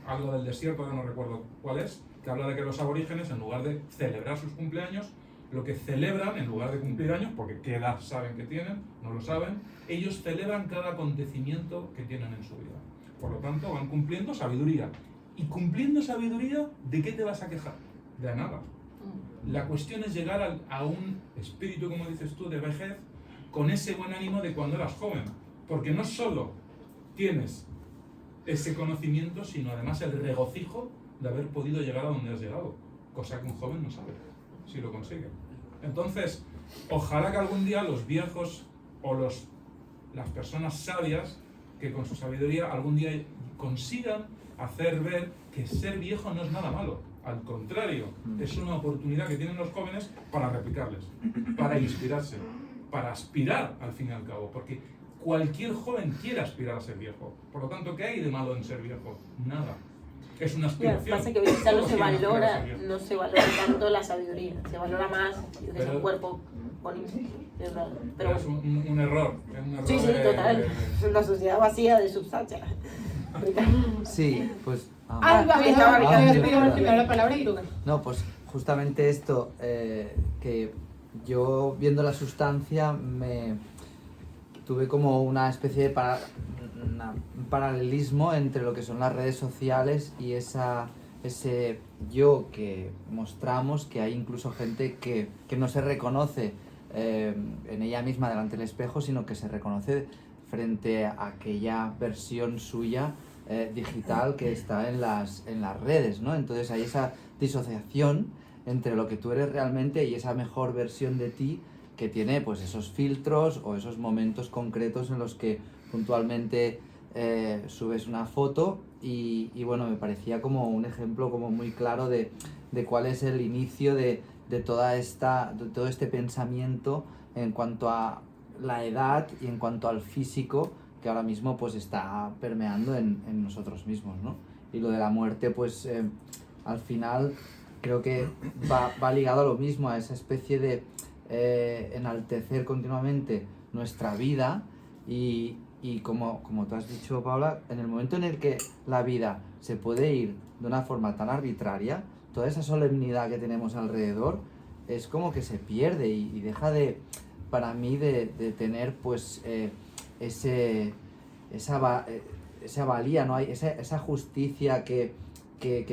algo del desierto, no recuerdo cuál es, que habla de que los aborígenes, en lugar de celebrar sus cumpleaños, lo que celebran, en lugar de cumplir años, porque qué edad saben que tienen, no lo saben, ellos celebran cada acontecimiento que tienen en su vida. Por lo tanto, van cumpliendo sabiduría. Y cumpliendo sabiduría, ¿de qué te vas a quejar? De nada. La cuestión es llegar a un espíritu, como dices tú, de vejez, con ese buen ánimo de cuando eras joven. Porque no solo tienes ese conocimiento, sino además el regocijo de haber podido llegar a donde has llegado, cosa que un joven no sabe si lo consigue. Entonces, ojalá que algún día los viejos o las personas sabias, que con su sabiduría algún día consigan hacer ver que ser viejo no es nada malo. Al contrario, es una oportunidad que tienen los jóvenes para replicarles, para inspirarse, para aspirar al fin y al cabo, porque cualquier joven quiere aspirar a ser viejo. Por lo tanto, ¿qué hay de malo en ser viejo? Nada. Es una aspiración. Pasa que hoy quizá Todos quieren aspirar a ser viejos. no se valora tanto la sabiduría, se valora más ese cuerpo bonito. Pero es un error. Es un error sí, total. Es una sociedad vacía de sustancia. Sí, pues... había pedido primero la palabra y luego. No, pues justamente esto, que yo viendo la sustancia tuve como una especie de un paralelismo entre lo que son las redes sociales y ese yo que mostramos, que hay incluso gente que no se reconoce en ella misma delante del espejo, sino que se reconoce frente a aquella versión suya digital que está en las redes, ¿no? Entonces hay esa disociación entre lo que tú eres realmente y esa mejor versión de ti que tiene pues esos filtros o esos momentos concretos en los que puntualmente subes una foto y bueno, me parecía como un ejemplo como muy claro de cuál es el inicio de todo este pensamiento en cuanto a la edad y en cuanto al físico que ahora mismo pues está permeando en nosotros mismos, ¿no? Y lo de la muerte pues al final creo que va ligado a lo mismo, a esa especie de enaltecer continuamente nuestra vida y como tú has dicho, Paula, en el momento en el que la vida se puede ir de una forma tan arbitraria, toda esa solemnidad que tenemos alrededor es como que se pierde y deja para mí de tener pues esa valía, ¿no? Hay esa justicia que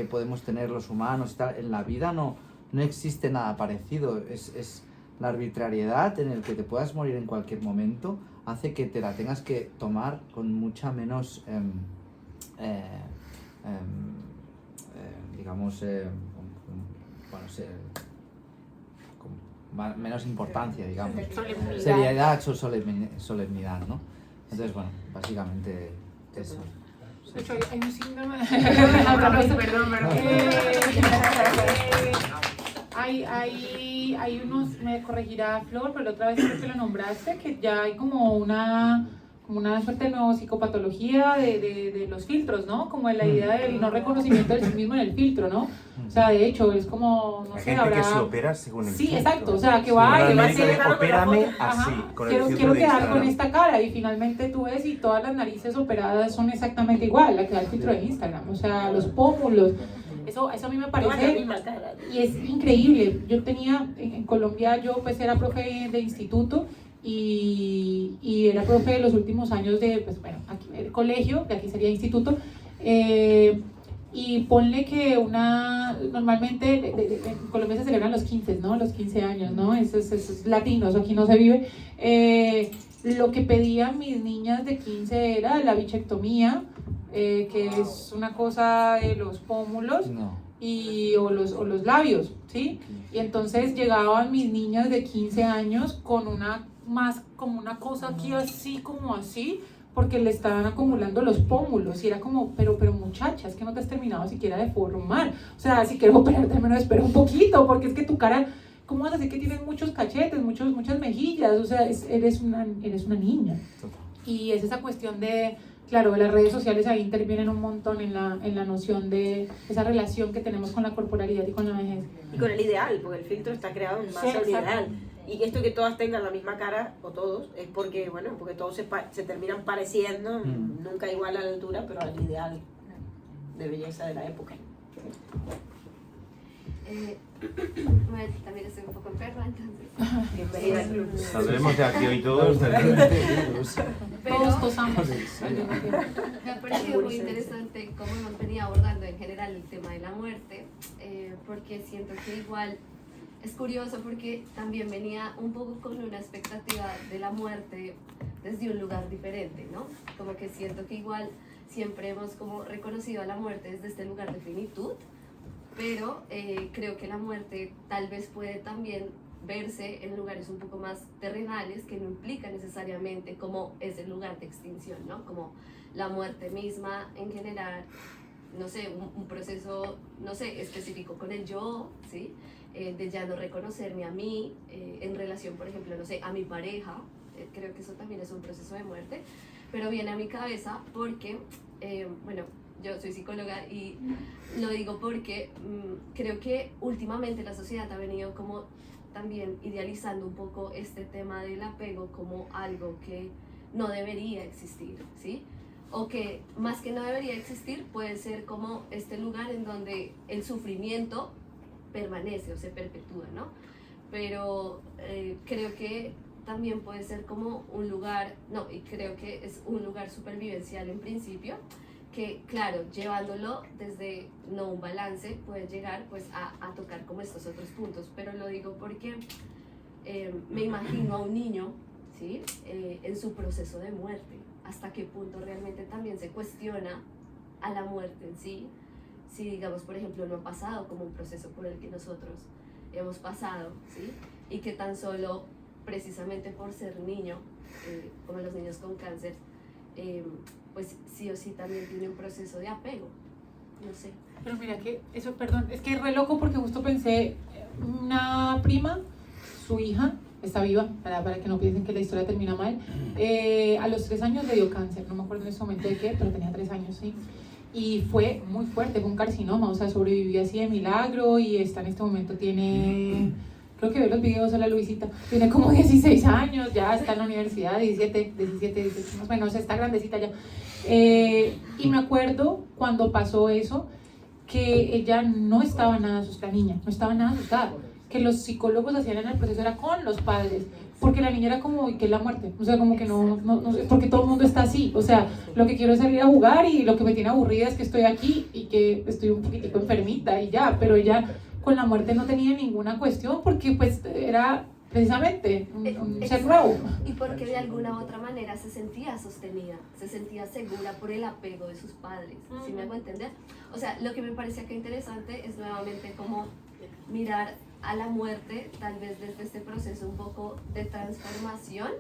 podemos tener los humanos y tal. En la vida no existe nada parecido. Es la arbitrariedad en el que te puedas morir en cualquier momento hace que te la tengas que tomar con mucha menos menos importancia, digamos, seriedad o solemnidad, ¿no? Entonces, bueno, básicamente eso. De hecho, hay un síndrome. Perdón. Hay unos, me corregirá Flor, pero la otra vez creo que lo nombraste, que ya hay como una suerte de nueva psicopatología de los filtros, ¿no? Como la idea del no reconocimiento de sí mismo en el filtro, ¿no? O sea, de hecho, es como, no hay sé, gente habrá... que se opera según el Sí, filtro. exacto, o sea, que va y va a ser... Opérame así, con el filtro Quiero de quedar Instagram. con esta cara y finalmente tú ves y todas las narices operadas son exactamente igual, la que da el filtro de Instagram, o sea, los pómulos. Eso a mí me parece, y es increíble. Yo tenía, en Colombia, yo pues era profe de instituto y era profe de los últimos años de, pues bueno, aquí el colegio, que aquí sería instituto, y ponle que normalmente en Colombia se celebran los 15, ¿no? Los 15 años, ¿no? Eso es latino, eso aquí no se vive. Lo que pedían mis niñas de 15 era la bichectomía, que es una cosa de los pómulos o los labios, ¿sí? Y entonces llegaban mis niñas de 15 años con como una cosa aquí así, como así, porque le estaban acumulando los pómulos y era como, pero muchacha, es que no te has terminado siquiera de formar, o sea, si quiero operarte al menos espera un poquito, porque es que tu cara, ¿cómo vas a decir que tienes muchos cachetes, muchas mejillas? O sea, eres una niña. Y es esa cuestión de, claro, las redes sociales ahí intervienen un montón en la noción de esa relación que tenemos con la corporalidad y con la vejez. Y con el ideal, porque el filtro está creado en base al ideal. Y esto que todas tengan la misma cara, o todos, es porque todos se terminan pareciendo, nunca igual a la altura, pero al ideal de belleza de la época. Bueno, también estoy un poco enferma, entonces. Bienvenida al club. Saldremos de aquí hoy todos. Todos tosamos. Me ha parecido muy interesante cómo hemos venido abordando en general el tema de la muerte, porque siento que igual es curioso porque también venía un poco con una expectativa de la muerte desde un lugar diferente, ¿no? Como que siento que igual siempre hemos como reconocido a la muerte desde este lugar de finitud, pero creo que la muerte tal vez puede también verse en lugares un poco más terrenales que no implica necesariamente como es el lugar de extinción, ¿no? Como la muerte misma en general, no sé, un proceso, no sé, específico con el yo, ¿sí? De ya no reconocerme a mí en relación, por ejemplo, no sé, a mi pareja, creo que eso también es un proceso de muerte, pero viene a mi cabeza porque, bueno, yo soy psicóloga y lo digo porque creo que últimamente la sociedad ha venido como también idealizando un poco este tema del apego como algo que no debería existir, ¿sí? O que más que no debería existir puede ser como este lugar en donde el sufrimiento permanece o se perpetúa, ¿no? Pero creo que también puede ser como un lugar, no, y creo que es un lugar supervivencial en principio, que claro, llevándolo desde no un balance, puede llegar pues a tocar como estos otros puntos, pero lo digo porque me imagino a un niño, ¿sí? En su proceso de muerte, hasta qué punto realmente también se cuestiona a la muerte en sí, si digamos por ejemplo no ha pasado como un proceso por el que nosotros hemos pasado, ¿sí? Y que tan solo precisamente por ser niño, como los niños con cáncer, pues sí o sí también tiene un proceso de apego, no sé. Pero mira que eso, perdón, es que es re loco porque justo pensé, una prima, su hija, está viva, para que no piensen que la historia termina mal, a los 3 años le dio cáncer, no me acuerdo en ese momento de qué, pero tenía 3 años, sí. Y fue muy fuerte, fue un carcinoma, o sea, sobrevivió así de milagro y está en este momento, tiene... Creo que ve los videos a la Luisita, tiene como 16 años, ya está en la universidad, 17, 18, más o menos, está grandecita ya. Y me acuerdo cuando pasó eso, que ella no estaba nada asustada, la niña, no estaba nada asustada, que los psicólogos hacían en el proceso era con los padres, porque la niña era como, ¿y qué es la muerte? O sea, como que no sé, porque todo el mundo está así, o sea, lo que quiero es salir a jugar y lo que me tiene aburrida es que estoy aquí y que estoy un poquitico enfermita y ya, pero ella... con la muerte no tenía ninguna cuestión porque pues era precisamente un ser nuevo. Y porque de alguna u otra manera se sentía sostenida, se sentía segura por el apego de sus padres, ¿sí me hago entender? O sea, lo que me parecía que interesante es nuevamente como mirar a la muerte tal vez desde este proceso un poco de transformación,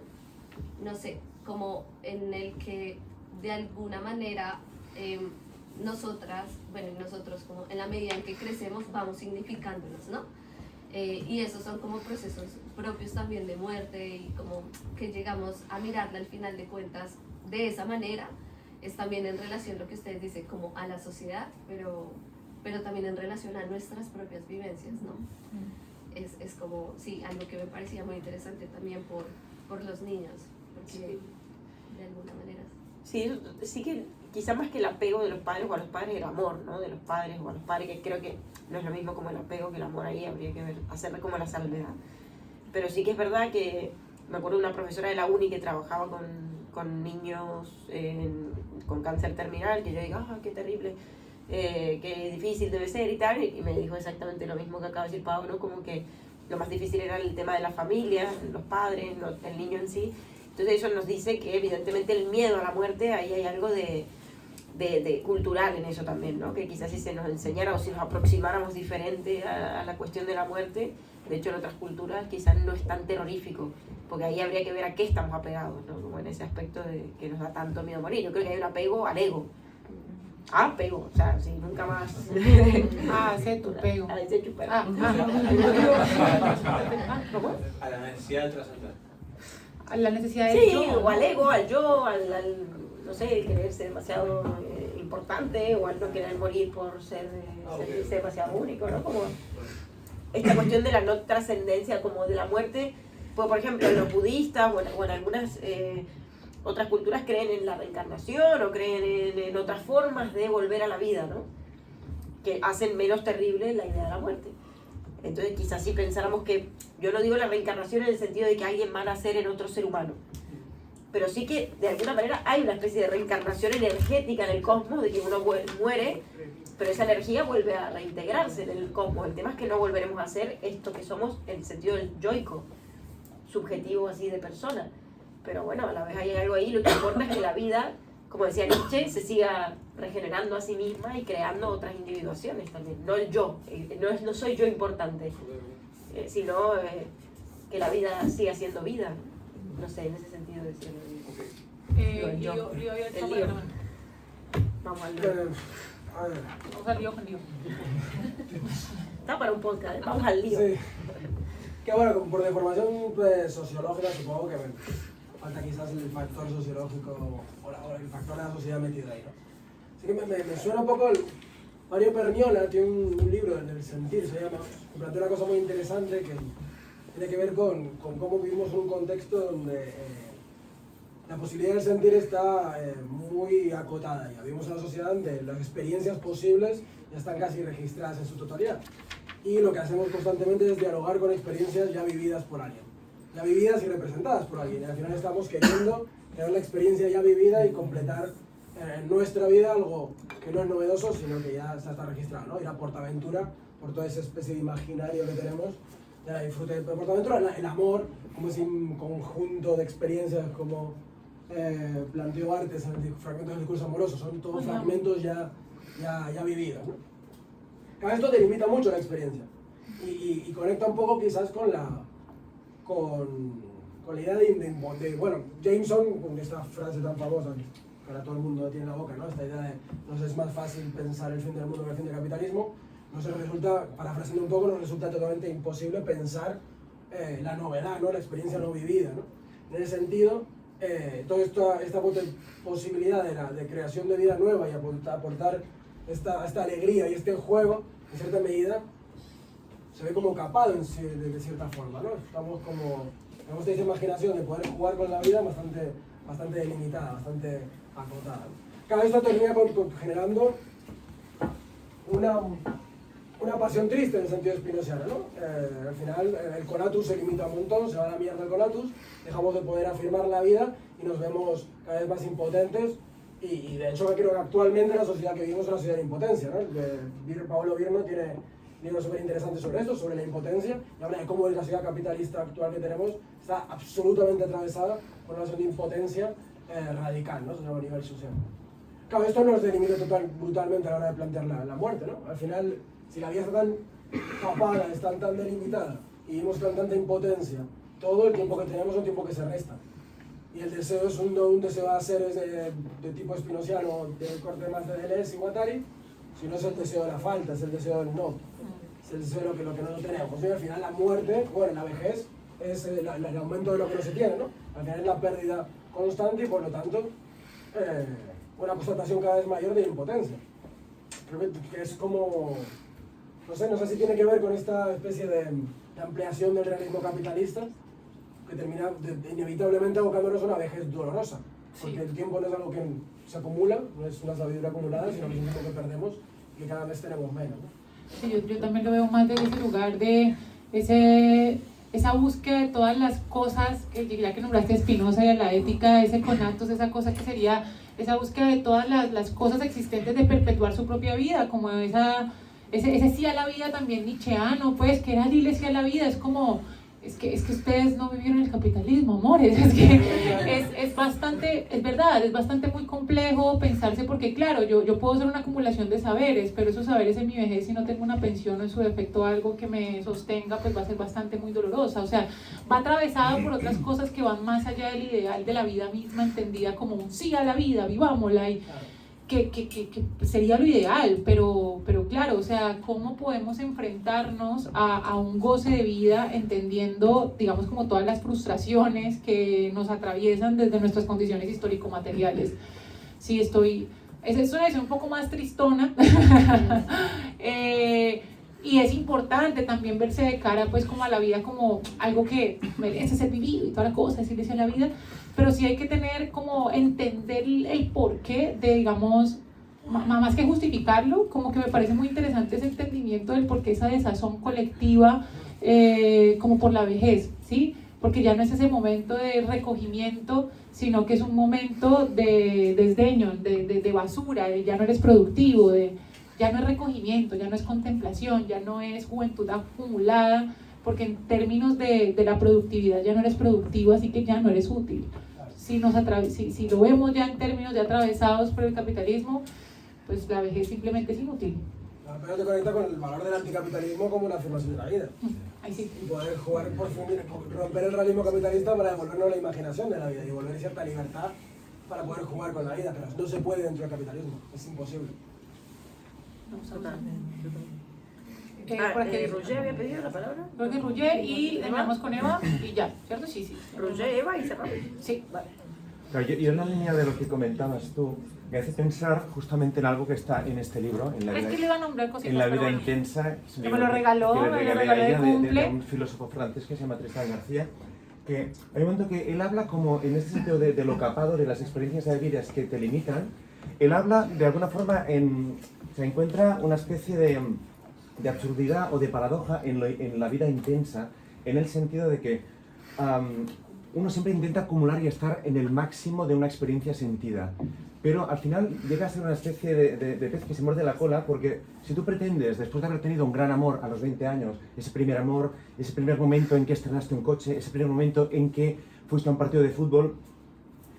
no sé, como en el que de alguna manera nosotras, bueno, y nosotros como en la medida en que crecemos vamos significándonos, ¿no? Y esos son como procesos propios también de muerte y como que llegamos a mirarla al final de cuentas de esa manera. Es también en relación lo que ustedes dicen como a la sociedad, pero también en relación a nuestras propias vivencias, ¿no? Es como, sí, algo que me parecía muy interesante también por los niños, porque de alguna manera... Sí que quizá más que el apego de los padres o a los padres, el amor, ¿no? De los padres o a los padres, que creo que no es lo mismo como el apego que el amor, ahí habría que ver, hacerle como la salvedad. Pero sí que es verdad que me acuerdo de una profesora de la uni que trabajaba con niños con cáncer terminal, que yo digo, qué terrible, qué difícil debe ser y tal, y me dijo exactamente lo mismo que acaba de decir Pau, ¿no? Como que lo más difícil era el tema de la familia, los padres, el niño en sí. Entonces eso nos dice que evidentemente el miedo a la muerte, ahí hay algo de cultural en eso también, ¿no? Que quizás si se nos enseñara o si nos aproximáramos diferente a la cuestión de la muerte, de hecho en otras culturas quizás no es tan terrorífico, porque ahí habría que ver a qué estamos apegados, ¿no? Como en ese aspecto de que nos da tanto miedo morir. Yo creo que hay un apego al ego. Apego, o sea, sí, nunca más. Sé tu pego. Ese chupero. ¿Cómo? A la necesidad de trascender. A la necesidad de Sí, yo, o al ego, al yo, al no sé, el querer ser demasiado importante o al no querer morir por sentirse demasiado único, ¿no? Como esta cuestión de la no trascendencia como de la muerte, pues por ejemplo en los budistas o en algunas otras culturas creen en la reencarnación o creen en otras formas de volver a la vida, ¿no? Que hacen menos terrible la idea de la muerte. Entonces quizás si pensáramos que, yo no digo la reencarnación en el sentido de que alguien va a nacer en otro ser humano, pero sí que de alguna manera hay una especie de reencarnación energética en el cosmos, de que uno muere pero esa energía vuelve a reintegrarse en el cosmos. El tema es que no volveremos a ser esto que somos en el sentido del yoico, subjetivo así de persona. Pero bueno, a la vez hay algo ahí, lo que importa es que la vida, como decía Nietzsche, se siga regenerando a sí misma y creando otras individuaciones también. No el yo, no soy yo importante, sino que la vida siga siendo vida. No sé, en ese sentido decirlo. El lío. Vamos al lío. Vamos al lío con lío. Está para un podcast, vamos al lío. Sí. Que bueno, por deformación pues, sociológica supongo que falta quizás el factor sociológico o el factor de la sociedad metido ahí, ¿no? Así que me suena un poco Mario Perniola tiene un libro en el sentir, se llama, que plantea una cosa muy interesante que tiene que ver con cómo vivimos en un contexto donde la posibilidad del sentir está muy acotada ya. Vivimos en una sociedad donde las experiencias posibles ya están casi registradas en su totalidad. Y lo que hacemos constantemente es dialogar con experiencias ya vividas por alguien. Ya vividas y representadas por alguien. Y al final estamos queriendo crear la experiencia ya vivida y completar en nuestra vida algo que no es novedoso, sino que ya está registrado, ¿no? Ir a PortAventura, por toda esa especie de imaginario que tenemos, ya disfrute de PortAventura, el amor, como ese conjunto de experiencias, como planteó Artes en el fragmento del discurso amoroso, son todos fragmentos ya vividos, ¿no? Esto delimita mucho la experiencia y conecta un poco quizás con la idea de bueno, Jameson, con esta frase tan famosa que ahora todo el mundo tiene en la boca, ¿no? Esta idea de nos es más fácil pensar el fin del mundo que el fin del capitalismo, nos resulta, parafraseando un poco, nos resulta totalmente imposible pensar la novedad, ¿no? La experiencia no vivida, ¿no? En ese sentido, toda esta posibilidad de creación de vida nueva y aportar esta alegría y este juego, en cierta medida, se ve como capado de cierta forma, ¿no? Estamos como, tenemos esta imaginación de poder jugar con la vida bastante delimitada, bastante acotada. Cada esto termina generando una pasión triste en el sentido spinoziano, ¿no? Al final el conatus se limita un montón, se va a la mierda el conatus, dejamos de poder afirmar la vida y nos vemos cada vez más impotentes. Y de hecho creo que actualmente la sociedad que vivimos es una sociedad de impotencia, ¿no? Paolo Virno tiene libros súper interesantes sobre esto, sobre la impotencia, y habla de cómo la sociedad capitalista actual que tenemos está absolutamente atravesada por una situación de impotencia radical, ¿no? A nivel social. Claro, esto nos delimita brutalmente a la hora de plantear la muerte, ¿no? Al final, si la vida está tan capada, está tan delimitada, y vivimos con tanta impotencia, todo el tiempo que tenemos es un tiempo que se resta. Y el deseo es un deseo a seres de tipo spinoziano, del corte más de Deleuze y Guattari, si no es el deseo de la falta, es el deseo del no. Es el deseo de lo que no tenemos. Y al final la muerte, bueno, la vejez, es el aumento de lo que no se tiene, ¿no? Al final es la pérdida constante y por lo tanto una constatación cada vez mayor de impotencia. Creo que es como, no sé si tiene que ver con esta especie de ampliación del realismo capitalista, que termina inevitablemente abocándonos a una vejez dolorosa, porque el tiempo no es algo que se acumula, no es una sabiduría acumulada, sino que es un tiempo que perdemos y que cada vez tenemos menos, ¿no? Sí, yo también lo veo más desde ese lugar de esa búsqueda de todas las cosas, ya que nombraste a Spinoza y a la ética, ese conatus, esa cosa que sería esa búsqueda de todas las cosas existentes de perpetuar su propia vida, como ese sí a la vida también nietzscheano, pues, que era dile sí a la vida, es como... Es que ustedes no vivieron el capitalismo, amores, es que es bastante, es verdad, es bastante muy complejo pensarse porque claro, yo puedo ser una acumulación de saberes, pero esos saberes en mi vejez si no tengo una pensión o en su defecto algo que me sostenga, pues va a ser bastante muy dolorosa, o sea, va atravesado por otras cosas que van más allá del ideal de la vida misma entendida como un sí a la vida, vivámosla y... Que sería lo ideal, pero claro, o sea, ¿cómo podemos enfrentarnos a un goce de vida entendiendo, digamos, como todas las frustraciones que nos atraviesan desde nuestras condiciones histórico-materiales? Sí, es una visión un poco más tristona, y es importante también verse de cara, pues, como a la vida como algo que merece ser vivido y toda la cosa, decirle a la vida, pero sí hay que tener como entender el porqué de, digamos, más que justificarlo, como que me parece muy interesante ese entendimiento del porqué esa desazón colectiva como por la vejez, ¿sí? Porque ya no es ese momento de recogimiento, sino que es un momento de desdeño, de basura, de ya no eres productivo, de ya no es recogimiento, ya no es contemplación, ya no es juventud acumulada, porque en términos de la productividad ya no eres productivo, así que ya no eres útil. Si lo vemos ya en términos de atravesados por el capitalismo, pues la vejez simplemente es inútil. Pero te conecta con el valor del anticapitalismo como una afirmación de la vida. Ahí sí. Y poder jugar por romper el realismo capitalista para devolvernos la imaginación de la vida y devolver cierta libertad para poder jugar con la vida, pero no se puede dentro del capitalismo, es imposible. Roger había pedido la palabra. Creo que Roger y terminamos con Eva y ya, ¿cierto? Sí, sí. Roger, Eva y cerramos. Sí. Vale. Claro, yo en la línea de lo que comentabas tú, me hace pensar justamente en algo que está en este libro, en la Es que le iba a nombrar cositas, en la pero vida bueno. intensa. Es un Que me libro lo regaló, que le me lo regalé regaló a de ella, cumple. de un filósofo francés que se llama Tristan García, que hay un momento que él habla como en este sentido de lo capado, de las experiencias de vidas que te limitan. Él habla de alguna forma, se encuentra una especie de absurdidad o de paradoja en la vida intensa, en el sentido de que uno siempre intenta acumular y estar en el máximo de una experiencia sentida, pero al final llega a ser una especie de pez que se muerde la cola, porque si tú pretendes, después de haber tenido un gran amor a los 20 años, ese primer amor, ese primer momento en que estrenaste un coche, ese primer momento en que fuiste a un partido de fútbol,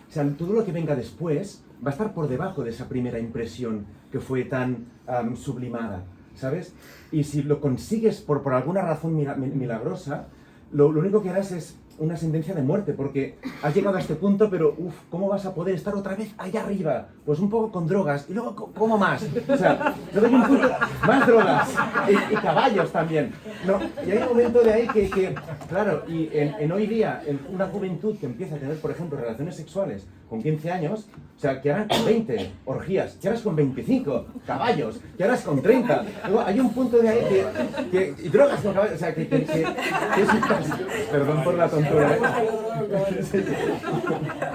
o sea, todo lo que venga después va a estar por debajo de esa primera impresión que fue tan sublimada, ¿sabes? Y si lo consigues por alguna razón milagrosa, lo único que harás es una sentencia de muerte, porque has llegado a este punto, pero ¿cómo vas a poder estar otra vez allá arriba? Pues un poco con drogas, y luego ¿cómo más? O sea, luego hay un punto, más drogas, y caballos también. No, y hay un momento de ahí que claro, y en hoy día, en una juventud que empieza a tener, por ejemplo, relaciones sexuales con 15 años, o sea, que harás con 20 orgías, que harás con 25 caballos, que harás con 30. Luego hay un punto de ahí y drogas con caballos, o sea, que es perdón por la tontería.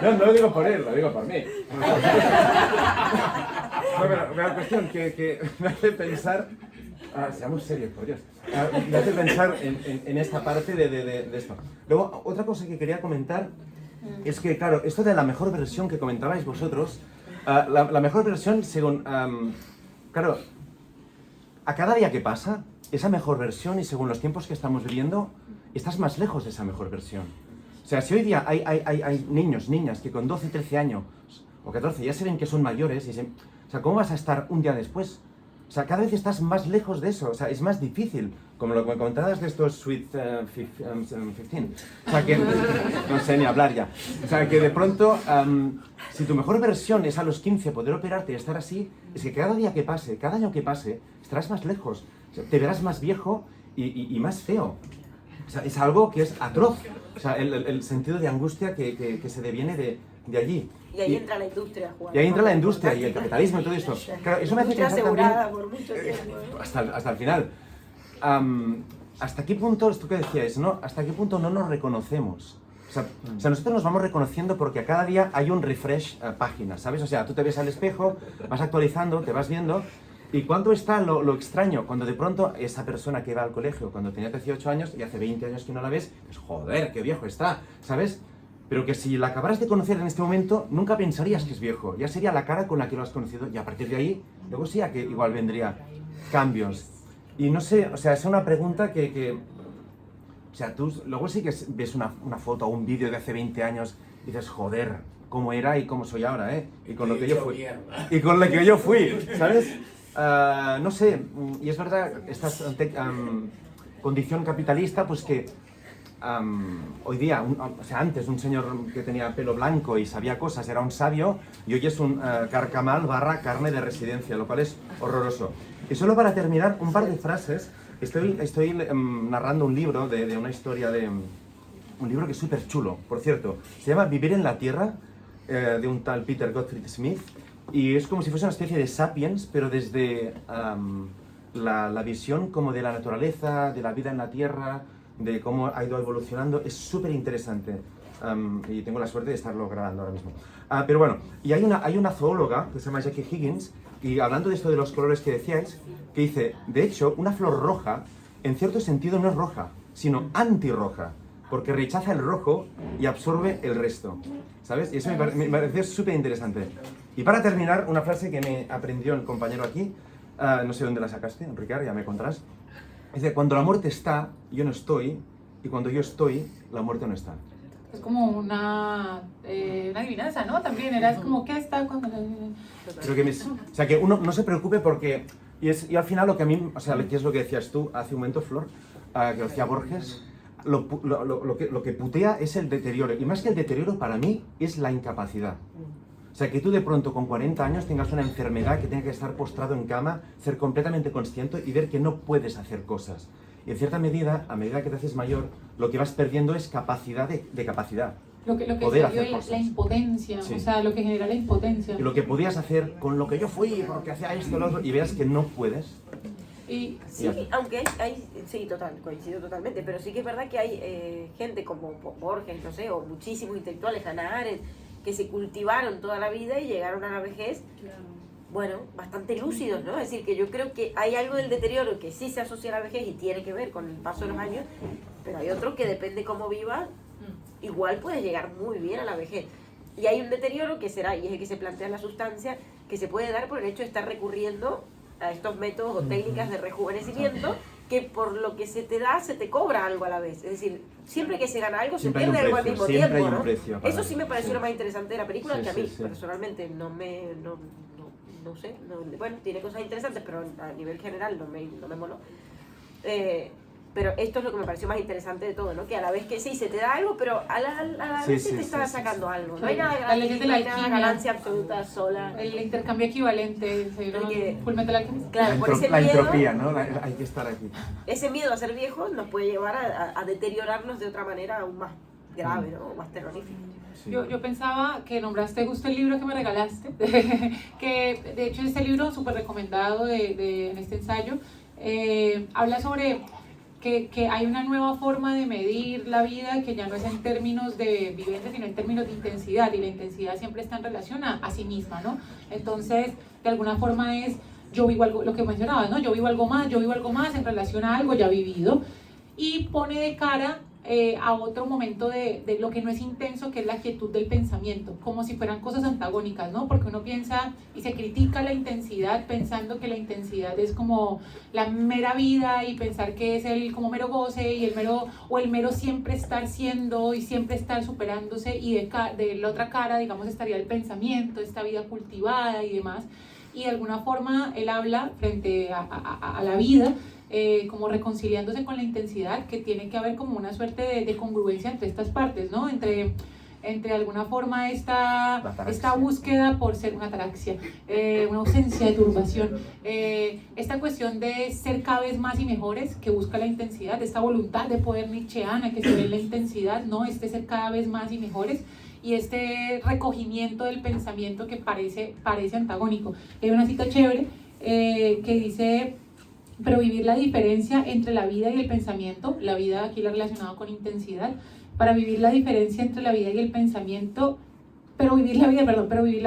No lo digo por él, lo digo por mí. Bueno, la cuestión que me hace pensar, seamos serios, por Dios, me hace pensar en esta parte de esto. Luego, otra cosa que quería comentar es que, claro, esto de la mejor versión que comentabais vosotros, la mejor versión según, claro, a cada día que pasa, esa mejor versión y según los tiempos que estamos viviendo, estás más lejos de esa mejor versión. O sea, si hoy día hay niños, niñas que con 12, 13 años o 14 ya se ven que son mayores, o sea, ¿cómo vas a estar un día después? O sea, cada vez estás más lejos de eso, o sea, es más difícil, como lo que me comentabas de estos Sweet 15. O sea, que no sé ni hablar ya. O sea, que de pronto, si tu mejor versión es a los 15 poder operarte y estar así, es que cada día que pase, cada año que pase, estarás más lejos, o sea, te verás más viejo y más feo. O sea, es algo que es atroz, o sea, el sentido de angustia que se deviene de allí. Y ahí entra la industria, Juan. Y ahí entra la industria y el capitalismo y todo esto. Claro, eso me hace pensar también, por mucho tiempo, ¿no? hasta el final. ¿Hasta qué punto, esto que decíais, ¿no? ¿Hasta qué punto no nos reconocemos? O sea, nosotros nos vamos reconociendo porque a cada día hay un refresh página, ¿sabes? O sea, tú te ves al espejo, vas actualizando, te vas viendo. ¿Y cuándo está lo extraño? Cuando de pronto esa persona que va al colegio cuando tenía 18 años y hace 20 años que no la ves, pues joder, qué viejo está, ¿sabes? Pero que si la acabaras de conocer en este momento, nunca pensarías que es viejo. Ya sería la cara con la que lo has conocido y a partir de ahí, luego sí a que igual vendría cambios. Y no sé, o sea, es una pregunta o sea, tú luego sí que ves una foto o un vídeo de hace 20 años y dices, joder, cómo era y cómo soy ahora, ¿eh? Y con lo que yo fui. Y con lo que yo fui, ¿sabes? No sé, y es verdad, esta condición capitalista, pues que hoy día, o sea, antes un señor que tenía pelo blanco y sabía cosas era un sabio, y hoy es un carcamal / carne de residencia, lo cual es horroroso. Y solo para terminar, un par de frases. Estoy narrando un libro de una historia un libro que es súper chulo, por cierto. Se llama Vivir en la Tierra, de un tal Peter Gottfried Smith. Y es como si fuese una especie de Sapiens, pero desde la visión como de la naturaleza, de la vida en la Tierra, de cómo ha ido evolucionando. Es súper interesante. Y tengo la suerte de estarlo grabando ahora mismo. Pero bueno, y hay una zoóloga que se llama Jackie Higgins, y hablando de esto de los colores que decíais, que dice, de hecho, una flor roja, en cierto sentido no es roja, sino antirroja, porque rechaza el rojo y absorbe el resto. ¿Sabes? Y eso me pareció súper interesante. Y para terminar, una frase que me aprendió el compañero aquí, no sé dónde la sacaste, Ricard, ya me contarás. Dice, cuando la muerte está, yo no estoy, y cuando yo estoy, la muerte no está. Es como una adivinanza, ¿no? También era como, ¿qué está cuando...? Creo que o sea, que uno no se preocupe porque... Y al final lo que a mí, o sea, ¿qué es lo que decías tú hace un momento, Flor? Que decía Borges, lo que putea es el deterioro. Y más que el deterioro, para mí, es la incapacidad. O sea, que tú de pronto con 40 años tengas una enfermedad que tenga que estar postrado en cama, ser completamente consciente y ver que no puedes hacer cosas. Y en cierta medida, a medida que te haces mayor, lo que vas perdiendo es capacidad de capacidad. Lo que poder se dio hacer cosas. La impotencia, Sí. o sea, lo que genera la impotencia. Y lo que podías hacer con lo que yo fui, porque hacía esto, lo otro, y veas que no puedes. Y Sí, aunque sí, coincido totalmente, pero sí que es verdad que hay gente como Borges, no sé, o muchísimos intelectuales, Hannah Arendt, que se cultivaron toda la vida y llegaron a la vejez, bueno, bastante lúcidos, ¿no? Es decir, que yo creo que hay algo del deterioro que sí se asocia a la vejez y tiene que ver con el paso de los años, pero hay otro que depende cómo vivas, igual puedes llegar muy bien a la vejez. Y hay un deterioro que será, y es el que se plantea en la sustancia, que se puede dar por el hecho de estar recurriendo a estos métodos o técnicas de rejuvenecimiento, que por lo que se te da, se te cobra algo a la vez. Es decir, siempre que se gana algo, Siempre se pierde hay un algo al precio, mismo siempre tiempo, hay un ¿no? precio para Eso sí me pareció sí. lo más interesante de la película, Sí, que a mí sí, sí. personalmente no sé, bueno, tiene cosas interesantes, pero a nivel general no me moló. Pero esto es lo que me pareció más interesante de todo, ¿no? Que a la vez que sí, se te da algo, pero a la Sí, vez sí, te está sí, sacando sí. algo. No hay Sí. nada La ley gratis, de no la hay nada alquimia. ganancia absoluta sola. el intercambio equivalente, Fullmetal Alchemist. Claro, por ese La miedo, entropía, ¿no? Hay que estar aquí. ese miedo a ser viejos nos puede llevar a deteriorarnos de otra manera aún más grave, ¿no? Más terrorífica. Sí. Yo pensaba que nombraste justo el libro que me regalaste, que de hecho este libro súper recomendado en este ensayo, habla sobre que hay una nueva forma de medir la vida que ya no es en términos de vivencia, sino en términos de intensidad, y la intensidad siempre está en relación a sí misma, ¿no? Entonces, de alguna forma es, yo vivo algo, lo que mencionabas, ¿no? Yo vivo algo más en relación a algo ya vivido, y pone de cara a otro momento de lo que no es intenso, que es la quietud del pensamiento, como si fueran cosas antagónicas, ¿no? Porque uno piensa y se critica la intensidad pensando que la intensidad es como la mera vida, y pensar que es el como mero goce y el mero siempre estar siendo y siempre estar superándose, y de la otra cara, digamos, estaría el pensamiento, esta vida cultivada y demás. Y de alguna forma él habla frente a la vida, como reconciliándose con la intensidad, que tiene que haber como una suerte de congruencia entre estas partes, ¿no? Entre alguna forma esta búsqueda por ser una ataraxia, una ausencia de turbación, esta cuestión de ser cada vez más y mejores, que busca la intensidad, esta voluntad de poder nietzscheana que se ve en la intensidad, ¿no? Ser cada vez más y mejores, y este recogimiento del pensamiento que parece antagónico. Hay una cita chévere que dice: pero vivir la diferencia entre la vida y el pensamiento, la vida aquí la relacionado con intensidad, para vivir la diferencia entre la vida y el pensamiento, pero vivir la